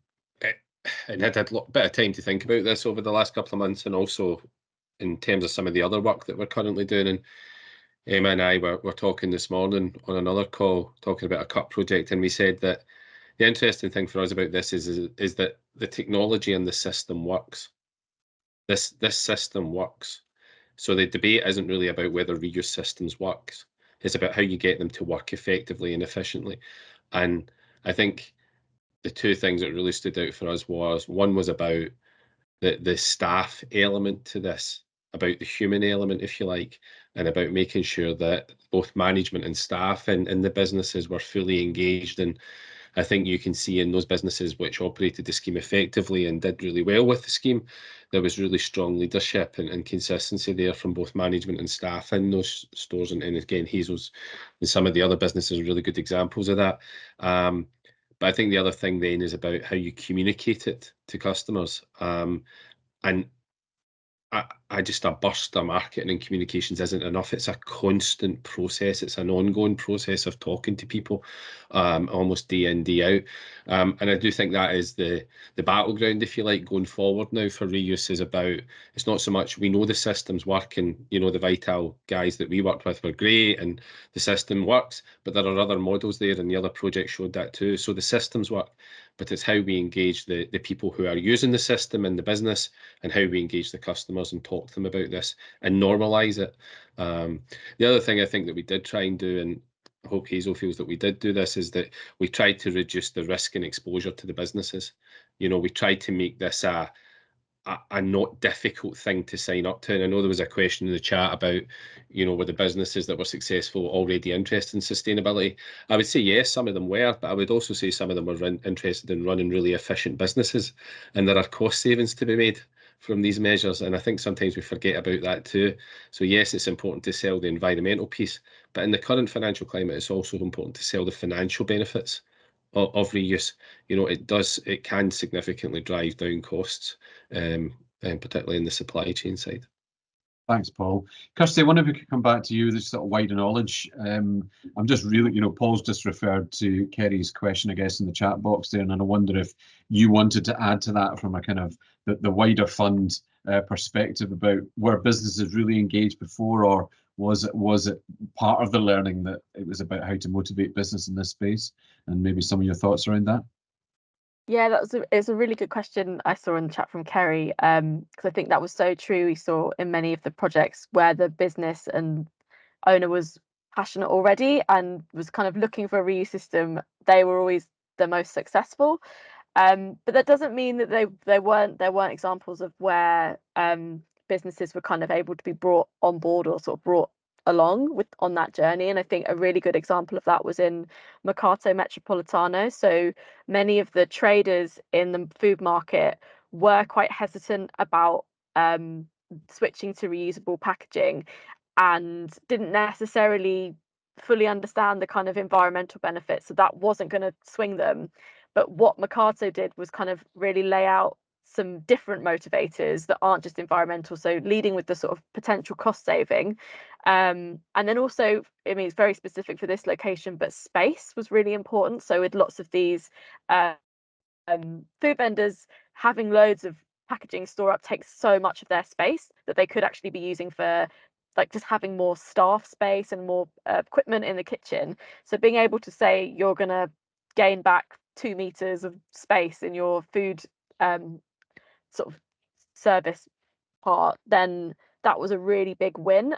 I had a bit of time to think about this over the last couple of months, and also in terms of some of the other work that we're currently doing. And Emma and I were talking this morning on another call, talking about a cup project, and we said that the interesting thing for us about this is that the technology and the system works. This system works. So the debate isn't really about whether reuse systems works. It's about how you get them to work effectively and efficiently. And I think the two things that really stood out for us was, one was about the staff element to this, about the human element, if you like, and about making sure that both management and staff in the businesses were fully engaged. And I think you can see in those businesses which operated the scheme effectively and did really well with the scheme, there was really strong leadership and consistency there from both management and staff in those stores. And again, Hazel's and some of the other businesses are really good examples of that. But I think the other thing then is about how you communicate it to customers. And a burst of marketing and communications isn't enough. It's a constant process. It's an ongoing process of talking to people, almost day in, day out. And I do think that is the battleground, if you like, going forward now for reuse, is about, it's not so much we know the system's working, you know, the Vytal guys that we worked with were great and the system works, but there are other models there and the other projects showed that too. So the systems work, but it's how we engage the people who are using the system in the business and how we engage the customers and talk to them about this and normalise it. The other thing I think that we did try and do, and I hope Hazel feels that we did do this, is that we tried to reduce the risk and exposure to the businesses. You know, we tried to make this a not difficult thing to sign up to. And I know there was a question in the chat about, you know, were the businesses that were successful already interested in sustainability? I would say yes, some of them were, but I would also say some of them were interested in running really efficient businesses, and there are cost savings to be made from these measures. And I think sometimes we forget about that too. So yes, it's important to sell the environmental piece, but in the current financial climate, it's also important to sell the financial benefits of reuse. You know, it can significantly drive down costs, and particularly in the supply chain side. Thanks, Paul. Kirsty, I wonder if we could come back to you, this sort of wider knowledge. I'm just really, you know, Paul's just referred to Kerry's question, I guess, in the chat box there, and I wonder if you wanted to add to that from a kind of the wider fund perspective about where businesses really engaged before, or was it part of the learning that it was about how to motivate business in this space, and maybe some of your thoughts around that? Yeah, it's a really good question I saw in the chat from Kerry, because I think that was so true. We saw in many of the projects where the business and owner was passionate already and was kind of looking for a reuse system, they were always the most successful. But that doesn't mean that there weren't examples of where businesses were kind of able to be brought on board or sort of brought along on that journey. And I think a really good example of that was in Mercato Metropolitano. So many of the traders in the food market were quite hesitant about switching to reusable packaging and didn't necessarily fully understand the kind of environmental benefits, so that wasn't going to swing them. But what Mercato did was kind of really lay out some different motivators that aren't just environmental, so leading with the sort of potential cost saving, and then also, I mean, it's very specific for this location, but space was really important. So with lots of these food vendors having loads of packaging store up takes so much of their space that they could actually be using for like just having more staff space and more equipment in the kitchen. So being able to say you're going to gain back 2 meters of space in your food sort of service part, then that was a really big win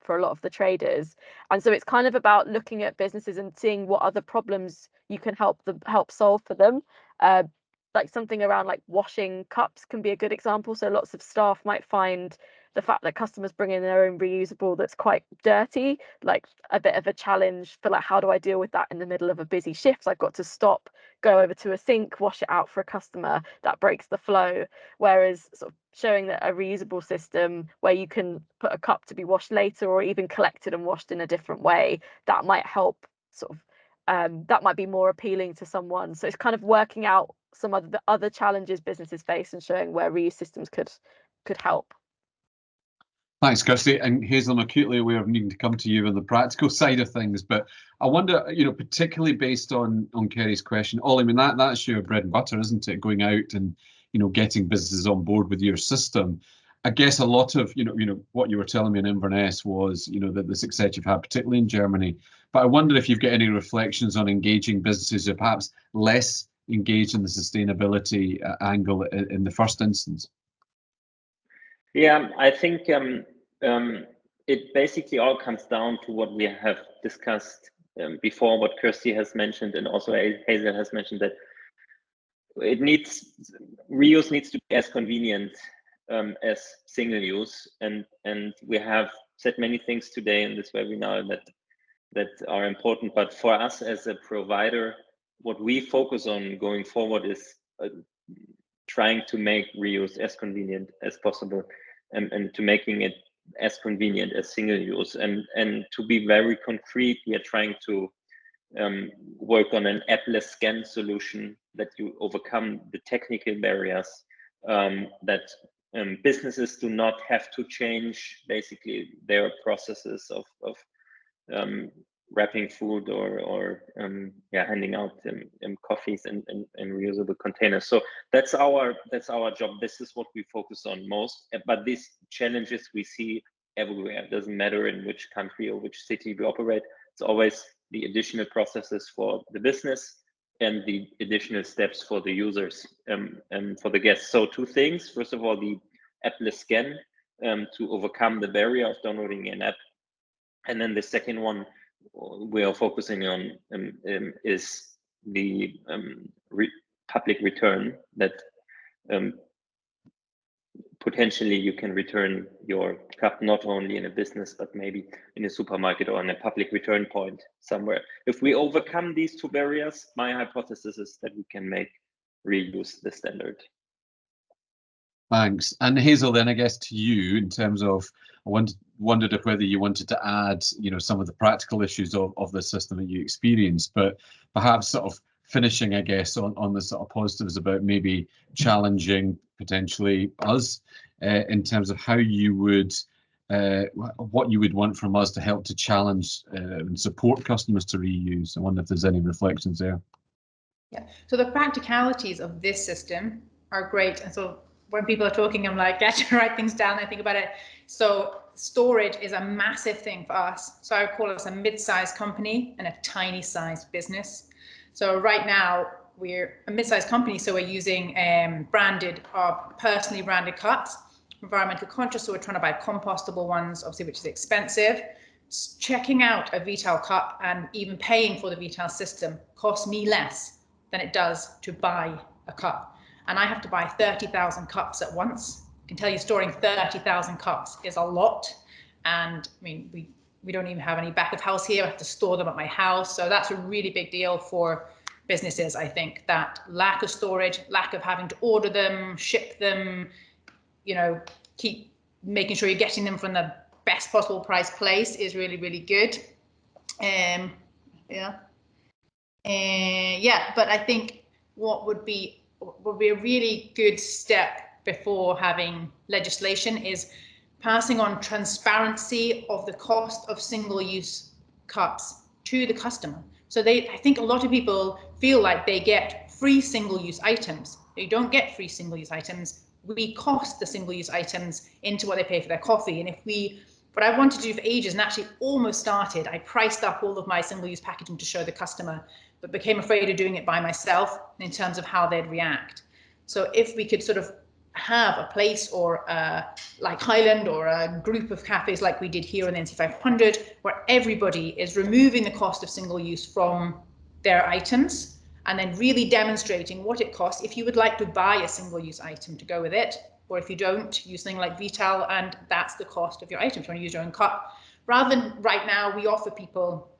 for a lot of the traders. And so it's kind of about looking at businesses and seeing what other problems you can help solve for them. Like something around like washing cups can be a good example. So lots of staff might find the fact that customers bring in their own reusable that's quite dirty, like a bit of a challenge for like, how do I deal with that in the middle of a busy shift? I've got to stop, go over to a sink, wash it out for a customer. That breaks the flow. Whereas sort of showing that a reusable system where you can put a cup to be washed later or even collected and washed in a different way, that might help sort of that might be more appealing to someone. So it's kind of working out some of the other challenges businesses face and showing where reuse systems could help. Thanks, Kirsty. And Hazel, I'm acutely aware of needing to come to you on the practical side of things, but I wonder, you know, particularly based on Kerry's question, Ollie, I mean, that's your bread and butter, isn't it? Going out and, you know, getting businesses on board with your system. I guess a lot of, you know, what you were telling me in Inverness was, you know, the success you've had, particularly in Germany. But I wonder if you've got any reflections on engaging businesses who are perhaps less engaged in the sustainability angle in the first instance. Yeah, I think it basically all comes down to what we have discussed before what Kirsty has mentioned, and also Hazel has mentioned, that reuse needs to be as convenient as single use, and we have said many things today in this webinar that are important. But for us as a provider, what we focus on going forward is trying to make reuse as convenient as possible, and to making it as convenient as single use. And to be very concrete, we are trying to work on an appless scan solution that you overcome the technical barriers, that businesses do not have to change basically their processes of wrapping food or handing out coffees and reusable containers. So that's our job. This is what we focus on most. But these challenges we see everywhere. It doesn't matter in which country or which city we operate. It's always the additional processes for the business and the additional steps for the users and for the guests. So two things. First of all, the appless scan to overcome the barrier of downloading an app. And then the second one we are focusing on is the public return, that potentially you can return your cup not only in a business, but maybe in a supermarket or in a public return point somewhere. If we overcome these two barriers, my hypothesis is that we can make reuse the standard. Thanks. And Hazel, then I guess to you, in terms of, I wondered if whether you wanted to add, some of the practical issues of the system that you experienced, but perhaps sort of finishing, I guess, on the sort of positives about maybe challenging potentially us in terms of how you would, what you would want from us to help to challenge and support customers to reuse. I wonder if there's any reflections there. Yeah, so the practicalities of this system are great. And so when people are talking, I'm like, I have to write things down and think about it. So storage is a massive thing for us. So I would call us a mid-sized company and a tiny sized business. So right now we're a mid-sized company, so we're using personally branded cups, environmental conscious, so we're trying to buy compostable ones, obviously, which is expensive. Checking out a Vytal cup and even paying for the Vytal system costs me less than it does to buy a cup. And I have to buy 30,000 cups at once. I can tell you storing 30,000 cups is a lot. And I mean, we don't even have any back of house here. I have to store them at my house. So that's a really big deal for businesses, I think. That lack of storage, lack of having to order them, ship them, keep making sure you're getting them from the best possible price place is really, really good. But I think what would be a really good step before having legislation is passing on transparency of the cost of single-use cups to the customer. So I think a lot of people feel like they get free single-use items. They don't get free single-use items. We cost the single-use items into what they pay for their coffee. And what I wanted to do for ages, and actually almost started, I priced up all of my single-use packaging to show the customer, but became afraid of doing it by myself in terms of how they'd react. So if we could sort of have a place or like Highland or a group of cafes like we did here in the NC 500, where everybody is removing the cost of single use from their items and then really demonstrating what it costs if you would like to buy a single use item to go with it, or if you don't, use something like Vytal and that's the cost of your item. If you want to use your own cup, rather than right now we offer people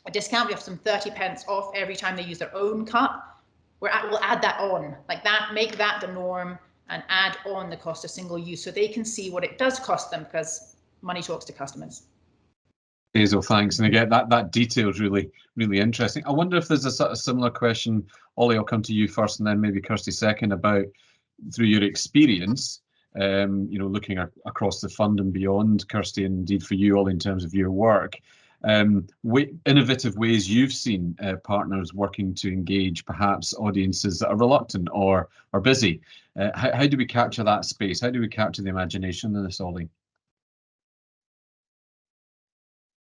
a discount. We have some 30 pence off every time they use their own cup. We'll add that on, like that, make that the norm and add on the cost of single use so they can see what it does cost them, because money talks to customers. Hazel, thanks. And again, that detail is really, really interesting. I wonder if there's a sort of similar question. Ollie, I'll come to you first and then maybe Kirsty second, about through your experience, looking across the fund and beyond, Kirsty, and indeed for you, Ollie, in terms of your work. Innovative ways you've seen partners working to engage perhaps audiences that are reluctant or busy. How do we capture that space? How do we capture the imagination in this, Ollie?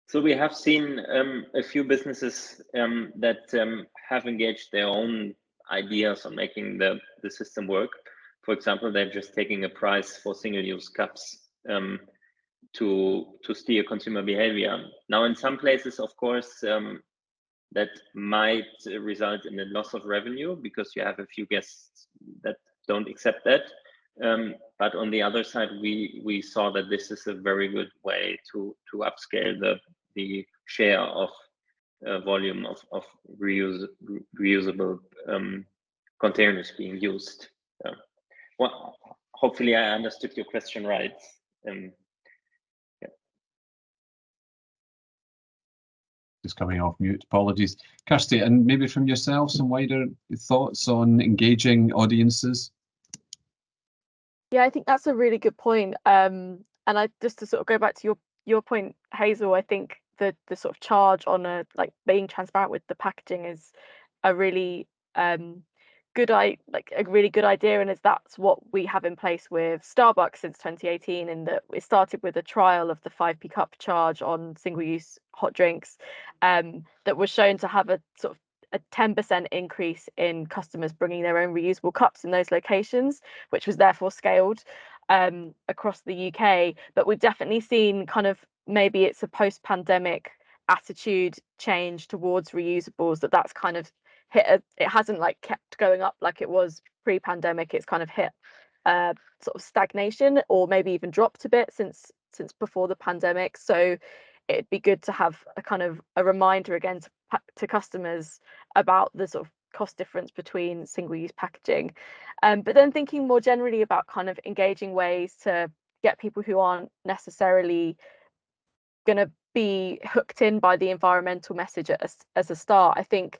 So we have seen a few businesses that have engaged their own ideas on making the system work. For example, they're just taking a price for single-use cups to steer consumer behavior. Now, in some places, of course, that might result in a loss of revenue because you have a few guests that don't accept that. But on the other side, we saw that this is a very good way to upscale the share of volume of reusable containers being used. Well, hopefully I understood your question right. Just coming off mute, apologies. Kirsty, and maybe from yourself, some wider thoughts on engaging audiences? Yeah, I think that's a really good point. And I just to sort of go back to your point, Hazel, I think the sort of charge on like being transparent with the packaging is a really a really good idea, and that's what we have in place with Starbucks since 2018, in that it started with a trial of the 5p cup charge on single-use hot drinks that was shown to have a sort of a 10% increase in customers bringing their own reusable cups in those locations, which was therefore scaled across the UK. But we've definitely seen kind of, maybe it's a post-pandemic attitude change towards reusables, that's kind of hit it hasn't like kept going up like it was pre-pandemic. It's kind of hit sort of stagnation, or maybe even dropped a bit since before the pandemic. So it'd be good to have a kind of a reminder again to customers about the sort of cost difference between single-use packaging, but then thinking more generally about kind of engaging ways to get people who aren't necessarily going to be hooked in by the environmental message as a start. I think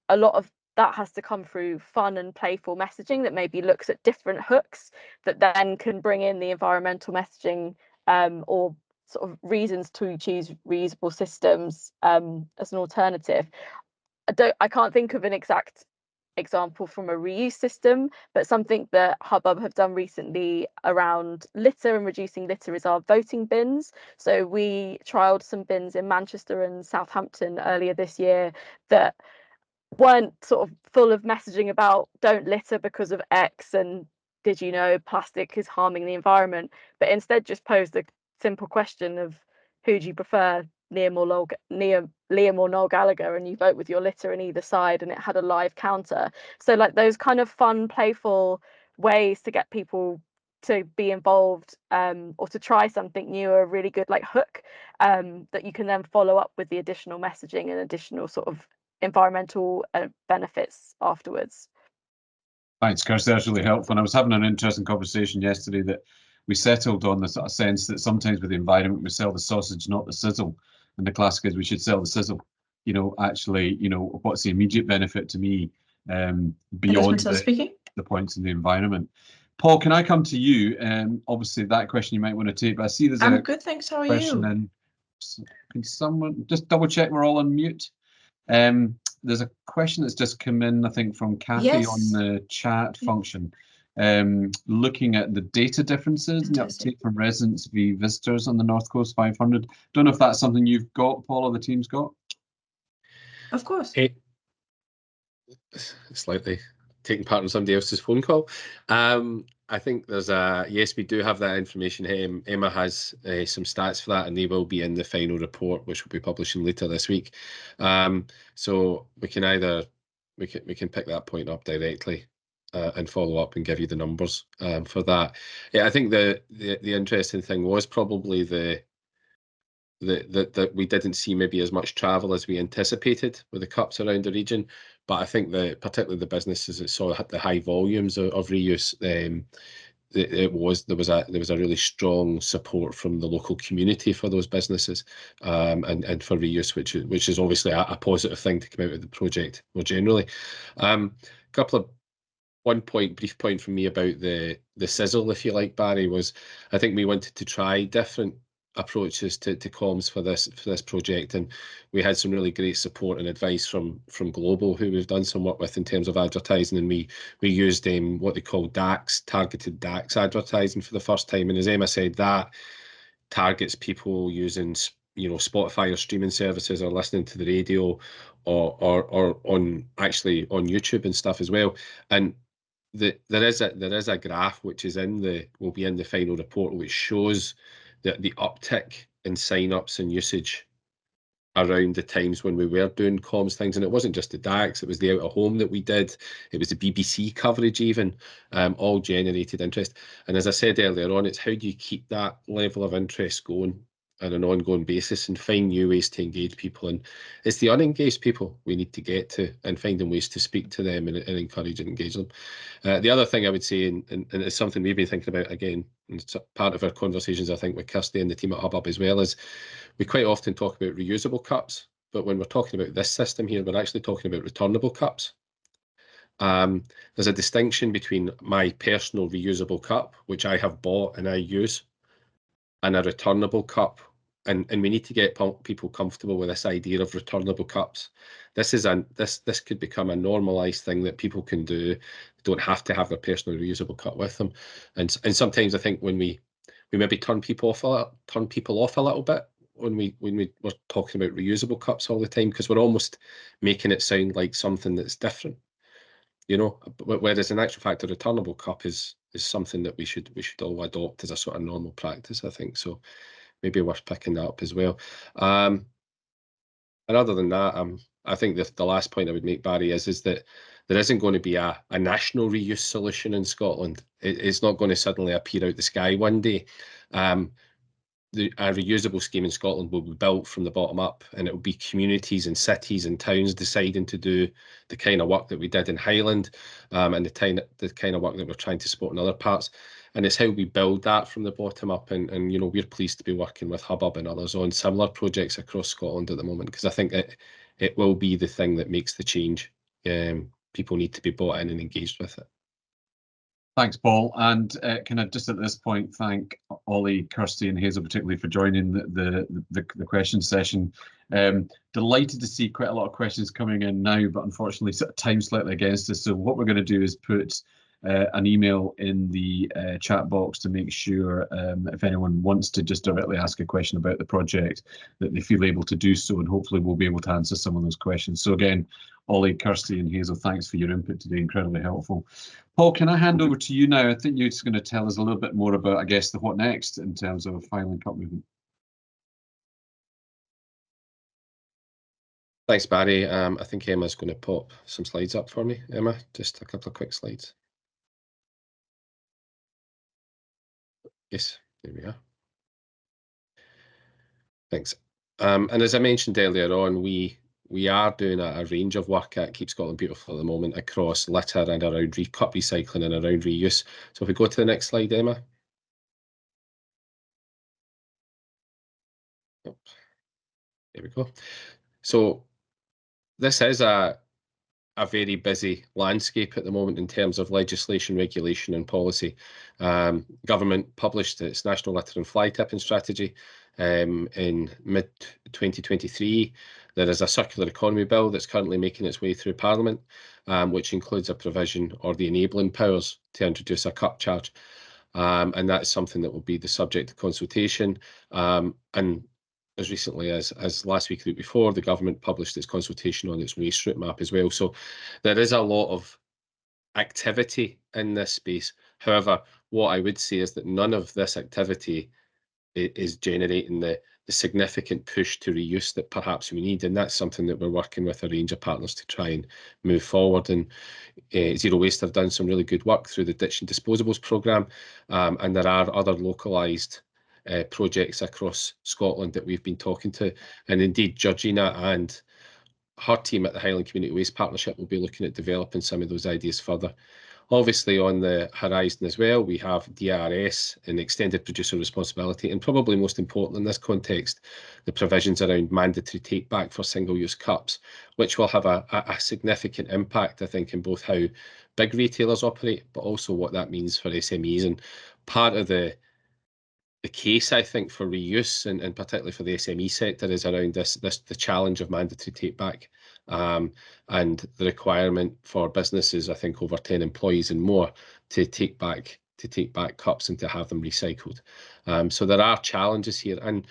a lot of that has to come through fun and playful messaging that maybe looks at different hooks that then can bring in the environmental messaging, or sort of reasons to choose reusable systems as an alternative. I can't think of an exact example from a reuse system, but something that Hubbub have done recently around litter and reducing litter is our voting bins. So we trialed some bins in Manchester and Southampton earlier this year that weren't sort of full of messaging about don't litter because of X and did you know plastic is harming the environment, but instead just posed a simple question of who do you prefer, Liam or Noel Gallagher, and you vote with your litter on either side, and it had a live counter. So like those kind of fun, playful ways to get people to be involved, or to try something new, are a really good like hook that you can then follow up with the additional messaging and additional sort of environmental benefits afterwards. Thanks, Kirsty. That's really helpful. And I was having an interesting conversation yesterday that we settled on the sort of sense that sometimes with the environment we sell the sausage, not the sizzle. And the classic is we should sell the sizzle. You know, actually, you know, what's the immediate benefit to me beyond the points in the environment? Paul, can I come to you? Obviously, that question you might want to take, but I see there's I'm good, thanks. How are you? And can someone just double check we're all on mute? There's a question that's just come in, I think, from Kathy on the chat function, looking at the data differences in the uptake from residents v visitors on the North Coast 500. Don't know if that's something you've got, Paul, or the team's got. Of course. Slightly taking part in somebody else's phone call. I think there's yes, we do have that information. Emma has some stats for that, and they will be in the final report, which we'll be publishing later this week. So we can either we can pick that point up directly and follow up and give you the numbers for that. Yeah, I think the interesting thing was probably that we didn't see maybe as much travel as we anticipated with the cups around the region, but I think that particularly the businesses that saw the high volumes of reuse, there was a really strong support from the local community for those businesses, and for reuse, which is obviously a positive thing to come out of the project more generally. Brief point from me about the sizzle, if you like, Barry, was I think we wanted to try different approaches to comms for this project, and we had some really great support and advice from Global, who we've done some work with in terms of advertising, and we used what they call DAX, targeted DAX advertising, for the first time. And as Emma said, that targets people using Spotify or streaming services, or listening to the radio, or on YouTube and stuff as well. And there is a graph which will be in the final report, which shows that the uptick in sign-ups and usage around the times when we were doing comms things, and it wasn't just the DAX, it was the out of home that we did, it was the BBC coverage even, all generated interest. And as I said earlier on, it's how do you keep that level of interest going on an ongoing basis and find new ways to engage people. And it's the unengaged people we need to get to and finding ways to speak to them and encourage and engage them. The other thing I would say, and it's something we've been thinking about again, and it's part of our conversations I think with Kirsty and the team at Hubbub as well, is we quite often talk about reusable cups, but when we're talking about this system here, we're actually talking about returnable cups. There's a distinction between my personal reusable cup, which I have bought and I use, and a returnable cup. And we need to get people comfortable with this idea of returnable cups. This could become a normalized thing that people can do. They don't have to have their personal reusable cup with them. And sometimes I think when we maybe turn people off a little bit when we're talking about reusable cups all the time, because we're almost making it sound like something that's different, you know. Whereas in actual fact, a returnable cup is something that we should all adopt as a sort of normal practice, I think. So maybe worth picking that up as well. And other than that, I think the last point I would make, Barry, is that there isn't going to be a national reuse solution in Scotland. It's not going to suddenly appear out the sky one day. A reusable scheme in Scotland will be built from the bottom up, and it will be communities and cities and towns deciding to do the kind of work that we did in Highland, and the kind of work that we're trying to support in other parts. And it's how we build that from the bottom up. And you know, we're pleased to be working with Hubbub and others on similar projects across Scotland at the moment, because I think it will be the thing that makes the change. People need to be bought in and engaged with it. Thanks, Paul. And can I just at this point thank Ollie, Kirsty and Hazel particularly for joining the question session. Delighted to see quite a lot of questions coming in now, but unfortunately time slightly against us. So what we're going to do is put an email in the chat box to make sure if anyone wants to just directly ask a question about the project, that they feel able to do so, and hopefully we'll be able to answer some of those questions. So again, Ollie, Kirsty and Hazel, thanks for your input today, incredibly helpful. Paul, can I hand over to you now? I think you're just going to tell us a little bit more about, I guess, the what next in terms of Highland Cup movement. Thanks, Barry. I think Emma's going to pop some slides up for me. Emma, just a couple of quick slides. Yes, there we are. Thanks. And as I mentioned earlier on, we are doing a range of work at Keep Scotland Beautiful at the moment across litter and around cup recycling and around reuse. So if we go to the next slide, Emma. Oh, there we go. So this is a very busy landscape at the moment in terms of legislation, regulation and policy. Government published its National Litter and Fly Tipping Strategy in mid-2023. There is a circular economy bill that's currently making its way through Parliament, which includes a provision or the enabling powers to introduce a cup charge. And that's something that will be the subject of consultation. And as recently as last week or the week before, the government published its consultation on its waste route map as well. So there is a lot of activity in this space. However, what I would say is that none of this activity is generating the significant push to reuse that perhaps we need, and that's something that we're working with a range of partners to try and move forward. And Zero Waste have done some really good work through the Ditch and Disposables programme, and there are other localised projects across Scotland that we've been talking to, and indeed Georgina and her team at the Highland Community Waste Partnership will be looking at developing some of those ideas further. Obviously on the horizon as well, we have DRS and extended producer responsibility, and probably most important in this context, the provisions around mandatory take back for single-use cups, which will have a significant impact, I think, in both how big retailers operate, but also what that means for SMEs. And part of the case, I think, for reuse and particularly for the SME sector is around the challenge of mandatory take back, and the requirement for businesses, I think over 10 employees and more, to take back cups and to have them recycled. So there are challenges here, and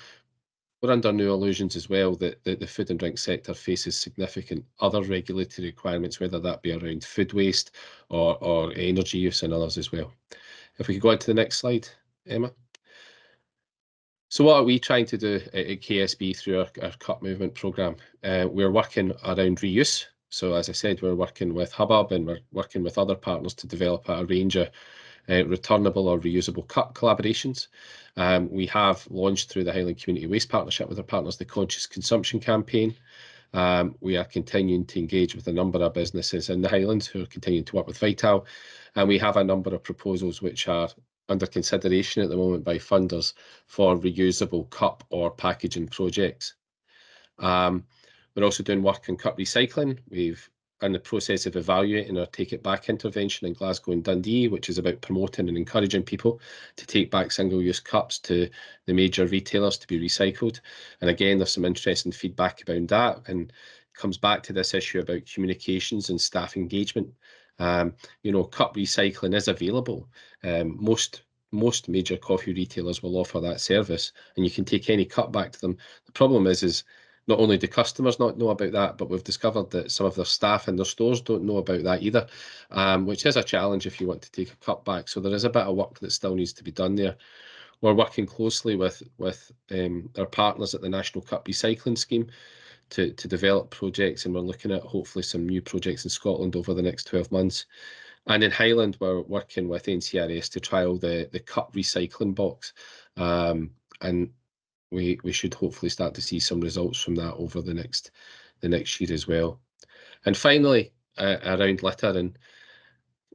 we're under no illusions as well that the food and drink sector faces significant other regulatory requirements, whether that be around food waste or energy use and others as well. If we could go on to the next slide, Emma. So what are we trying to do at KSB through our cup movement programme? We're working around reuse. So as I said, we're working with Hubbub and we're working with other partners to develop a range of returnable or reusable cup collaborations. We have launched through the Highland Community Waste Partnership with our partners the Conscious Consumption campaign. We are continuing to engage with a number of businesses in the Highlands who are continuing to work with Vytal, and we have a number of proposals which are under consideration at the moment by funders for reusable cup or packaging projects. We're also doing work in cup recycling. We've in the process of evaluating our Take It Back intervention in Glasgow and Dundee, which is about promoting and encouraging people to take back single-use cups to the major retailers to be recycled. And again, there's some interesting feedback about that, and it comes back to this issue about communications and staff engagement. You know, cup recycling is available. Most major coffee retailers will offer that service, and you can take any cup back to them. The problem is not only do customers not know about that, but we've discovered that some of their staff in their stores don't know about that either, which is a challenge if you want to take a cup back. So there is a bit of work that still needs to be done there. We're working closely with our partners at the National Cup Recycling Scheme to develop projects, and we're looking at hopefully some new projects in Scotland over the next 12 months. And in Highland, we're working with NCRS to trial the cup recycling box, and we should hopefully start to see some results from that over the next year as well. And finally, around litter, and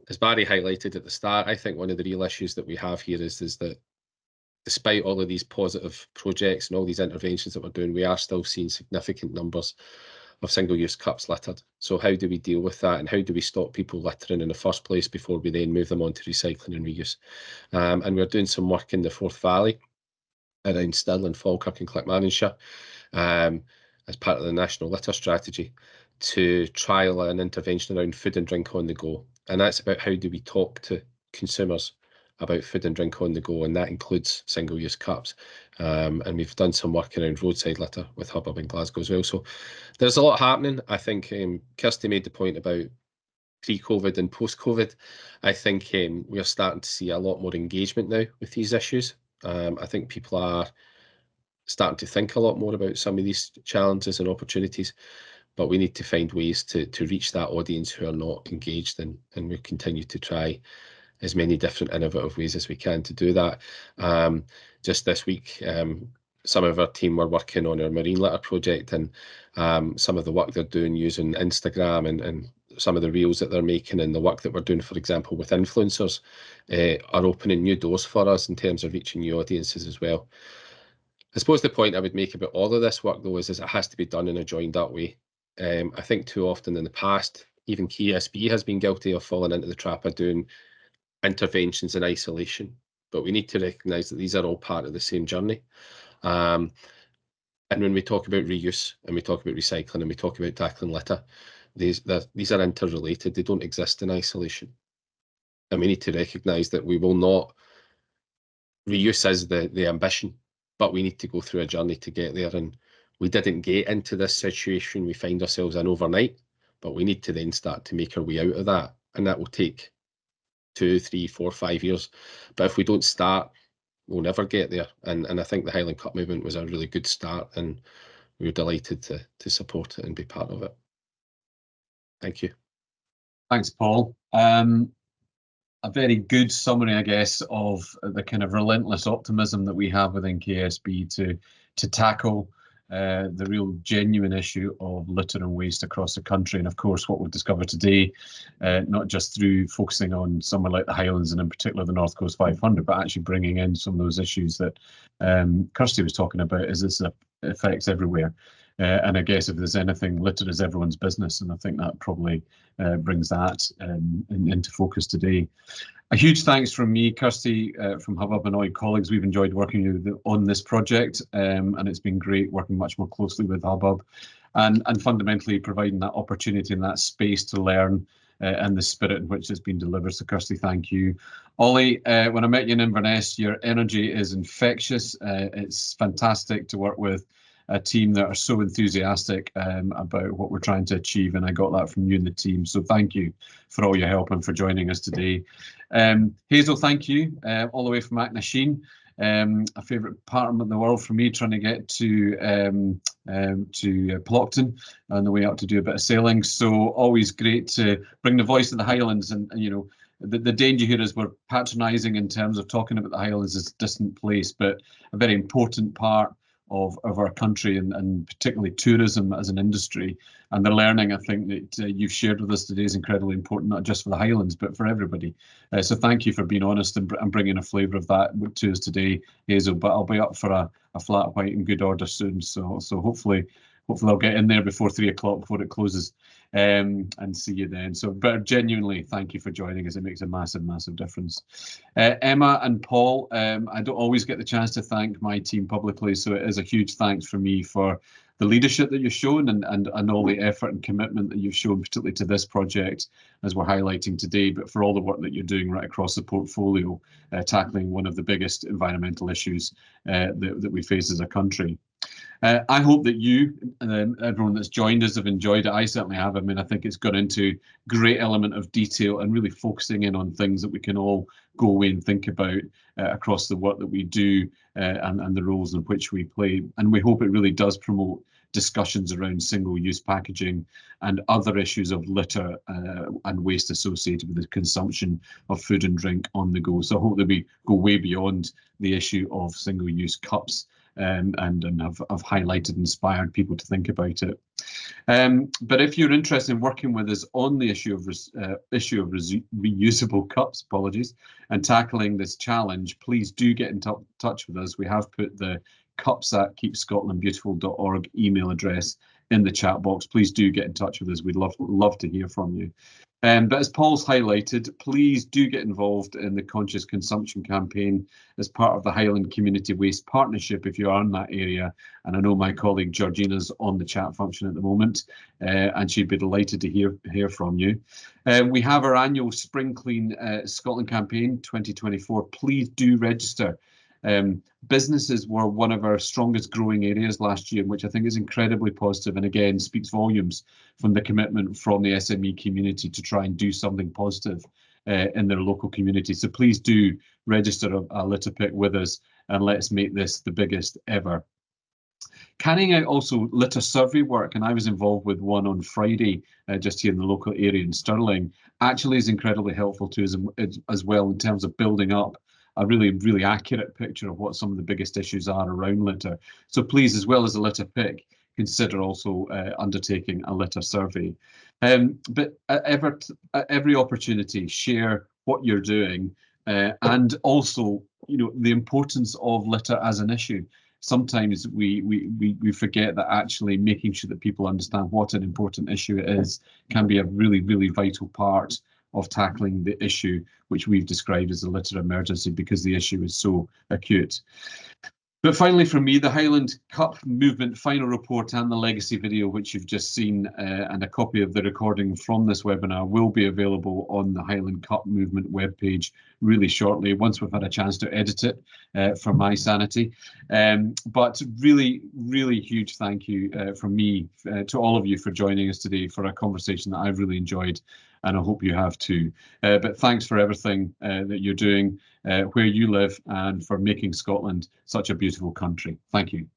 as Barry highlighted at the start, I think one of the real issues that we have here is that despite all of these positive projects and all these interventions that we're doing, we are still seeing significant numbers of single-use cups littered. So how do we deal with that, and how do we stop people littering in the first place before we then move them on to recycling and reuse? And we're doing some work in the Forth Valley around Stirling, Falkirk and Clackmannanshire as part of the National Litter Strategy to trial an intervention around food and drink on the go. And that's about how do we talk to consumers about food and drink on the go, and that includes single-use cups. And we've done some work around roadside litter with Hubbub in Glasgow as well. So there's a lot happening. I think Kirsty made the point about pre-COVID and post-COVID. I think we're starting to see a lot more engagement now with these issues. I think people are starting to think a lot more about some of these challenges and opportunities, but we need to find ways to reach that audience who are not engaged, and we continue to try as many different innovative ways as we can to do that. Just this week, some of our team were working on our marine litter project, and some of the work they're doing using Instagram and some of the reels that they're making, and the work that we're doing, for example, with influencers, are opening new doors for us in terms of reaching new audiences as well. I suppose the point I would make about all of this work, though, is it has to be done in a joined up way. I think too often in the past, even KSB has been guilty of falling into the trap of doing interventions in isolation, but we need to recognise that these are all part of the same journey. And when we talk about reuse and we talk about recycling and we talk about tackling litter, these are interrelated. They don't exist in isolation. And we need to recognise that we will not reuse is the ambition, but we need to go through a journey to get there. And we didn't get into this situation we find ourselves in overnight, but we need to then start to make our way out of that. And that will take 2, 3, 4, 5 years. But if we don't start, we'll never get there. And I think the Highland Cup movement was a really good start, and we were delighted to support it and be part of it. Thank you. Thanks, Paul. A very good summary, I guess, of the kind of relentless optimism that we have within KSB to tackle the real genuine issue of litter and waste across the country. And of course, what we've discovered today, not just through focusing on somewhere like the Highlands and in particular the North Coast 500, but actually bringing in some of those issues that Kirsty was talking about, is this affects everywhere. And I guess if there's anything, litter is everyone's business, and I think that probably brings that into focus today. A huge thanks from me, Kirsty, from Hubbub and all your colleagues. We've enjoyed working with you on this project, and it's been great working much more closely with Hubbub and fundamentally providing that opportunity and that space to learn and the spirit in which it's been delivered. So Kirsty, thank you. Ollie, when I met you in Inverness, your energy is infectious. It's fantastic to work with a team that are so enthusiastic about what we're trying to achieve, and I got that from you and the team. So thank you for all your help and for joining us today. Hazel, thank you, all the way from Acnasheen. A favourite part of the world for me, trying to get to Plockton on the way up to do a bit of sailing. So always great to bring the voice of the Highlands. And you know, the danger here is we're patronising in terms of talking about the Highlands as a distant place, but a very important part of our country, and particularly tourism as an industry. And the learning, I think, that you've shared with us today is incredibly important, not just for the Highlands, but for everybody. So thank you for being honest and bringing a flavour of that to us today, Hazel. But I'll be up for a flat white in good order soon. So hopefully I'll get in there before 3 o'clock, before it closes, and see you then. So, but genuinely, thank you for joining us. It makes a massive, massive difference. Emma and Paul, I don't always get the chance to thank my team publicly, so it is a huge thanks for me for the leadership that you've shown and all the effort and commitment that you've shown, particularly to this project, as we're highlighting today, but for all the work that you're doing right across the portfolio, tackling one of the biggest environmental issues that we face as a country. I hope that you and everyone that's joined us have enjoyed it. I certainly have. I mean, I think it's got into great element of detail and really focusing in on things that we can all go away and think about across the work that we do and the roles in which we play. And we hope it really does promote discussions around single-use packaging and other issues of litter and waste associated with the consumption of food and drink on the go. So I hope that we go way beyond the issue of single-use cups and have highlighted and inspired people to think about it. But if you're interested in working with us on the issue of reusable cups, apologies, and tackling this challenge, please do get in touch with us. We have put the cups@keepscotlandbeautiful.org email address in the chat box. Please do get in touch with us. We'd love to hear from you. But as Paul's highlighted, please do get involved in the Conscious Consumption campaign as part of the Highland Community Waste Partnership if you are in that area. And I know my colleague Georgina's on the chat function at the moment, and she'd be delighted to hear from you. We have our annual Spring Clean Scotland campaign 2024. Please do register. Businesses were one of our strongest growing areas last year, which I think is incredibly positive and again speaks volumes from the commitment from the SME community to try and do something positive in their local community. So please do register a litter pick with us and let's make this the biggest ever. Carrying out also litter survey work, and I was involved with one on Friday just here in the local area in Stirling, actually is incredibly helpful to us as well in terms of building up a really accurate picture of what some of the biggest issues are around litter. So please, as well as a litter pick, consider also undertaking a litter survey. But at every opportunity, share what you're doing and also, you know, the importance of litter as an issue. Sometimes we forget that actually making sure that people understand what an important issue it is can be a really vital part of tackling the issue, which we've described as a litter emergency because the issue is so acute. But finally, from me, the Highland Cup Movement final report and the legacy video, which you've just seen, and a copy of the recording from this webinar will be available on the Highland Cup Movement webpage really shortly, once we've had a chance to edit it for my sanity. But really huge thank you from me to all of you for joining us today for a conversation that I've really enjoyed, and I hope you have too. But thanks for everything that you're doing where you live and for making Scotland such a beautiful country. Thank you.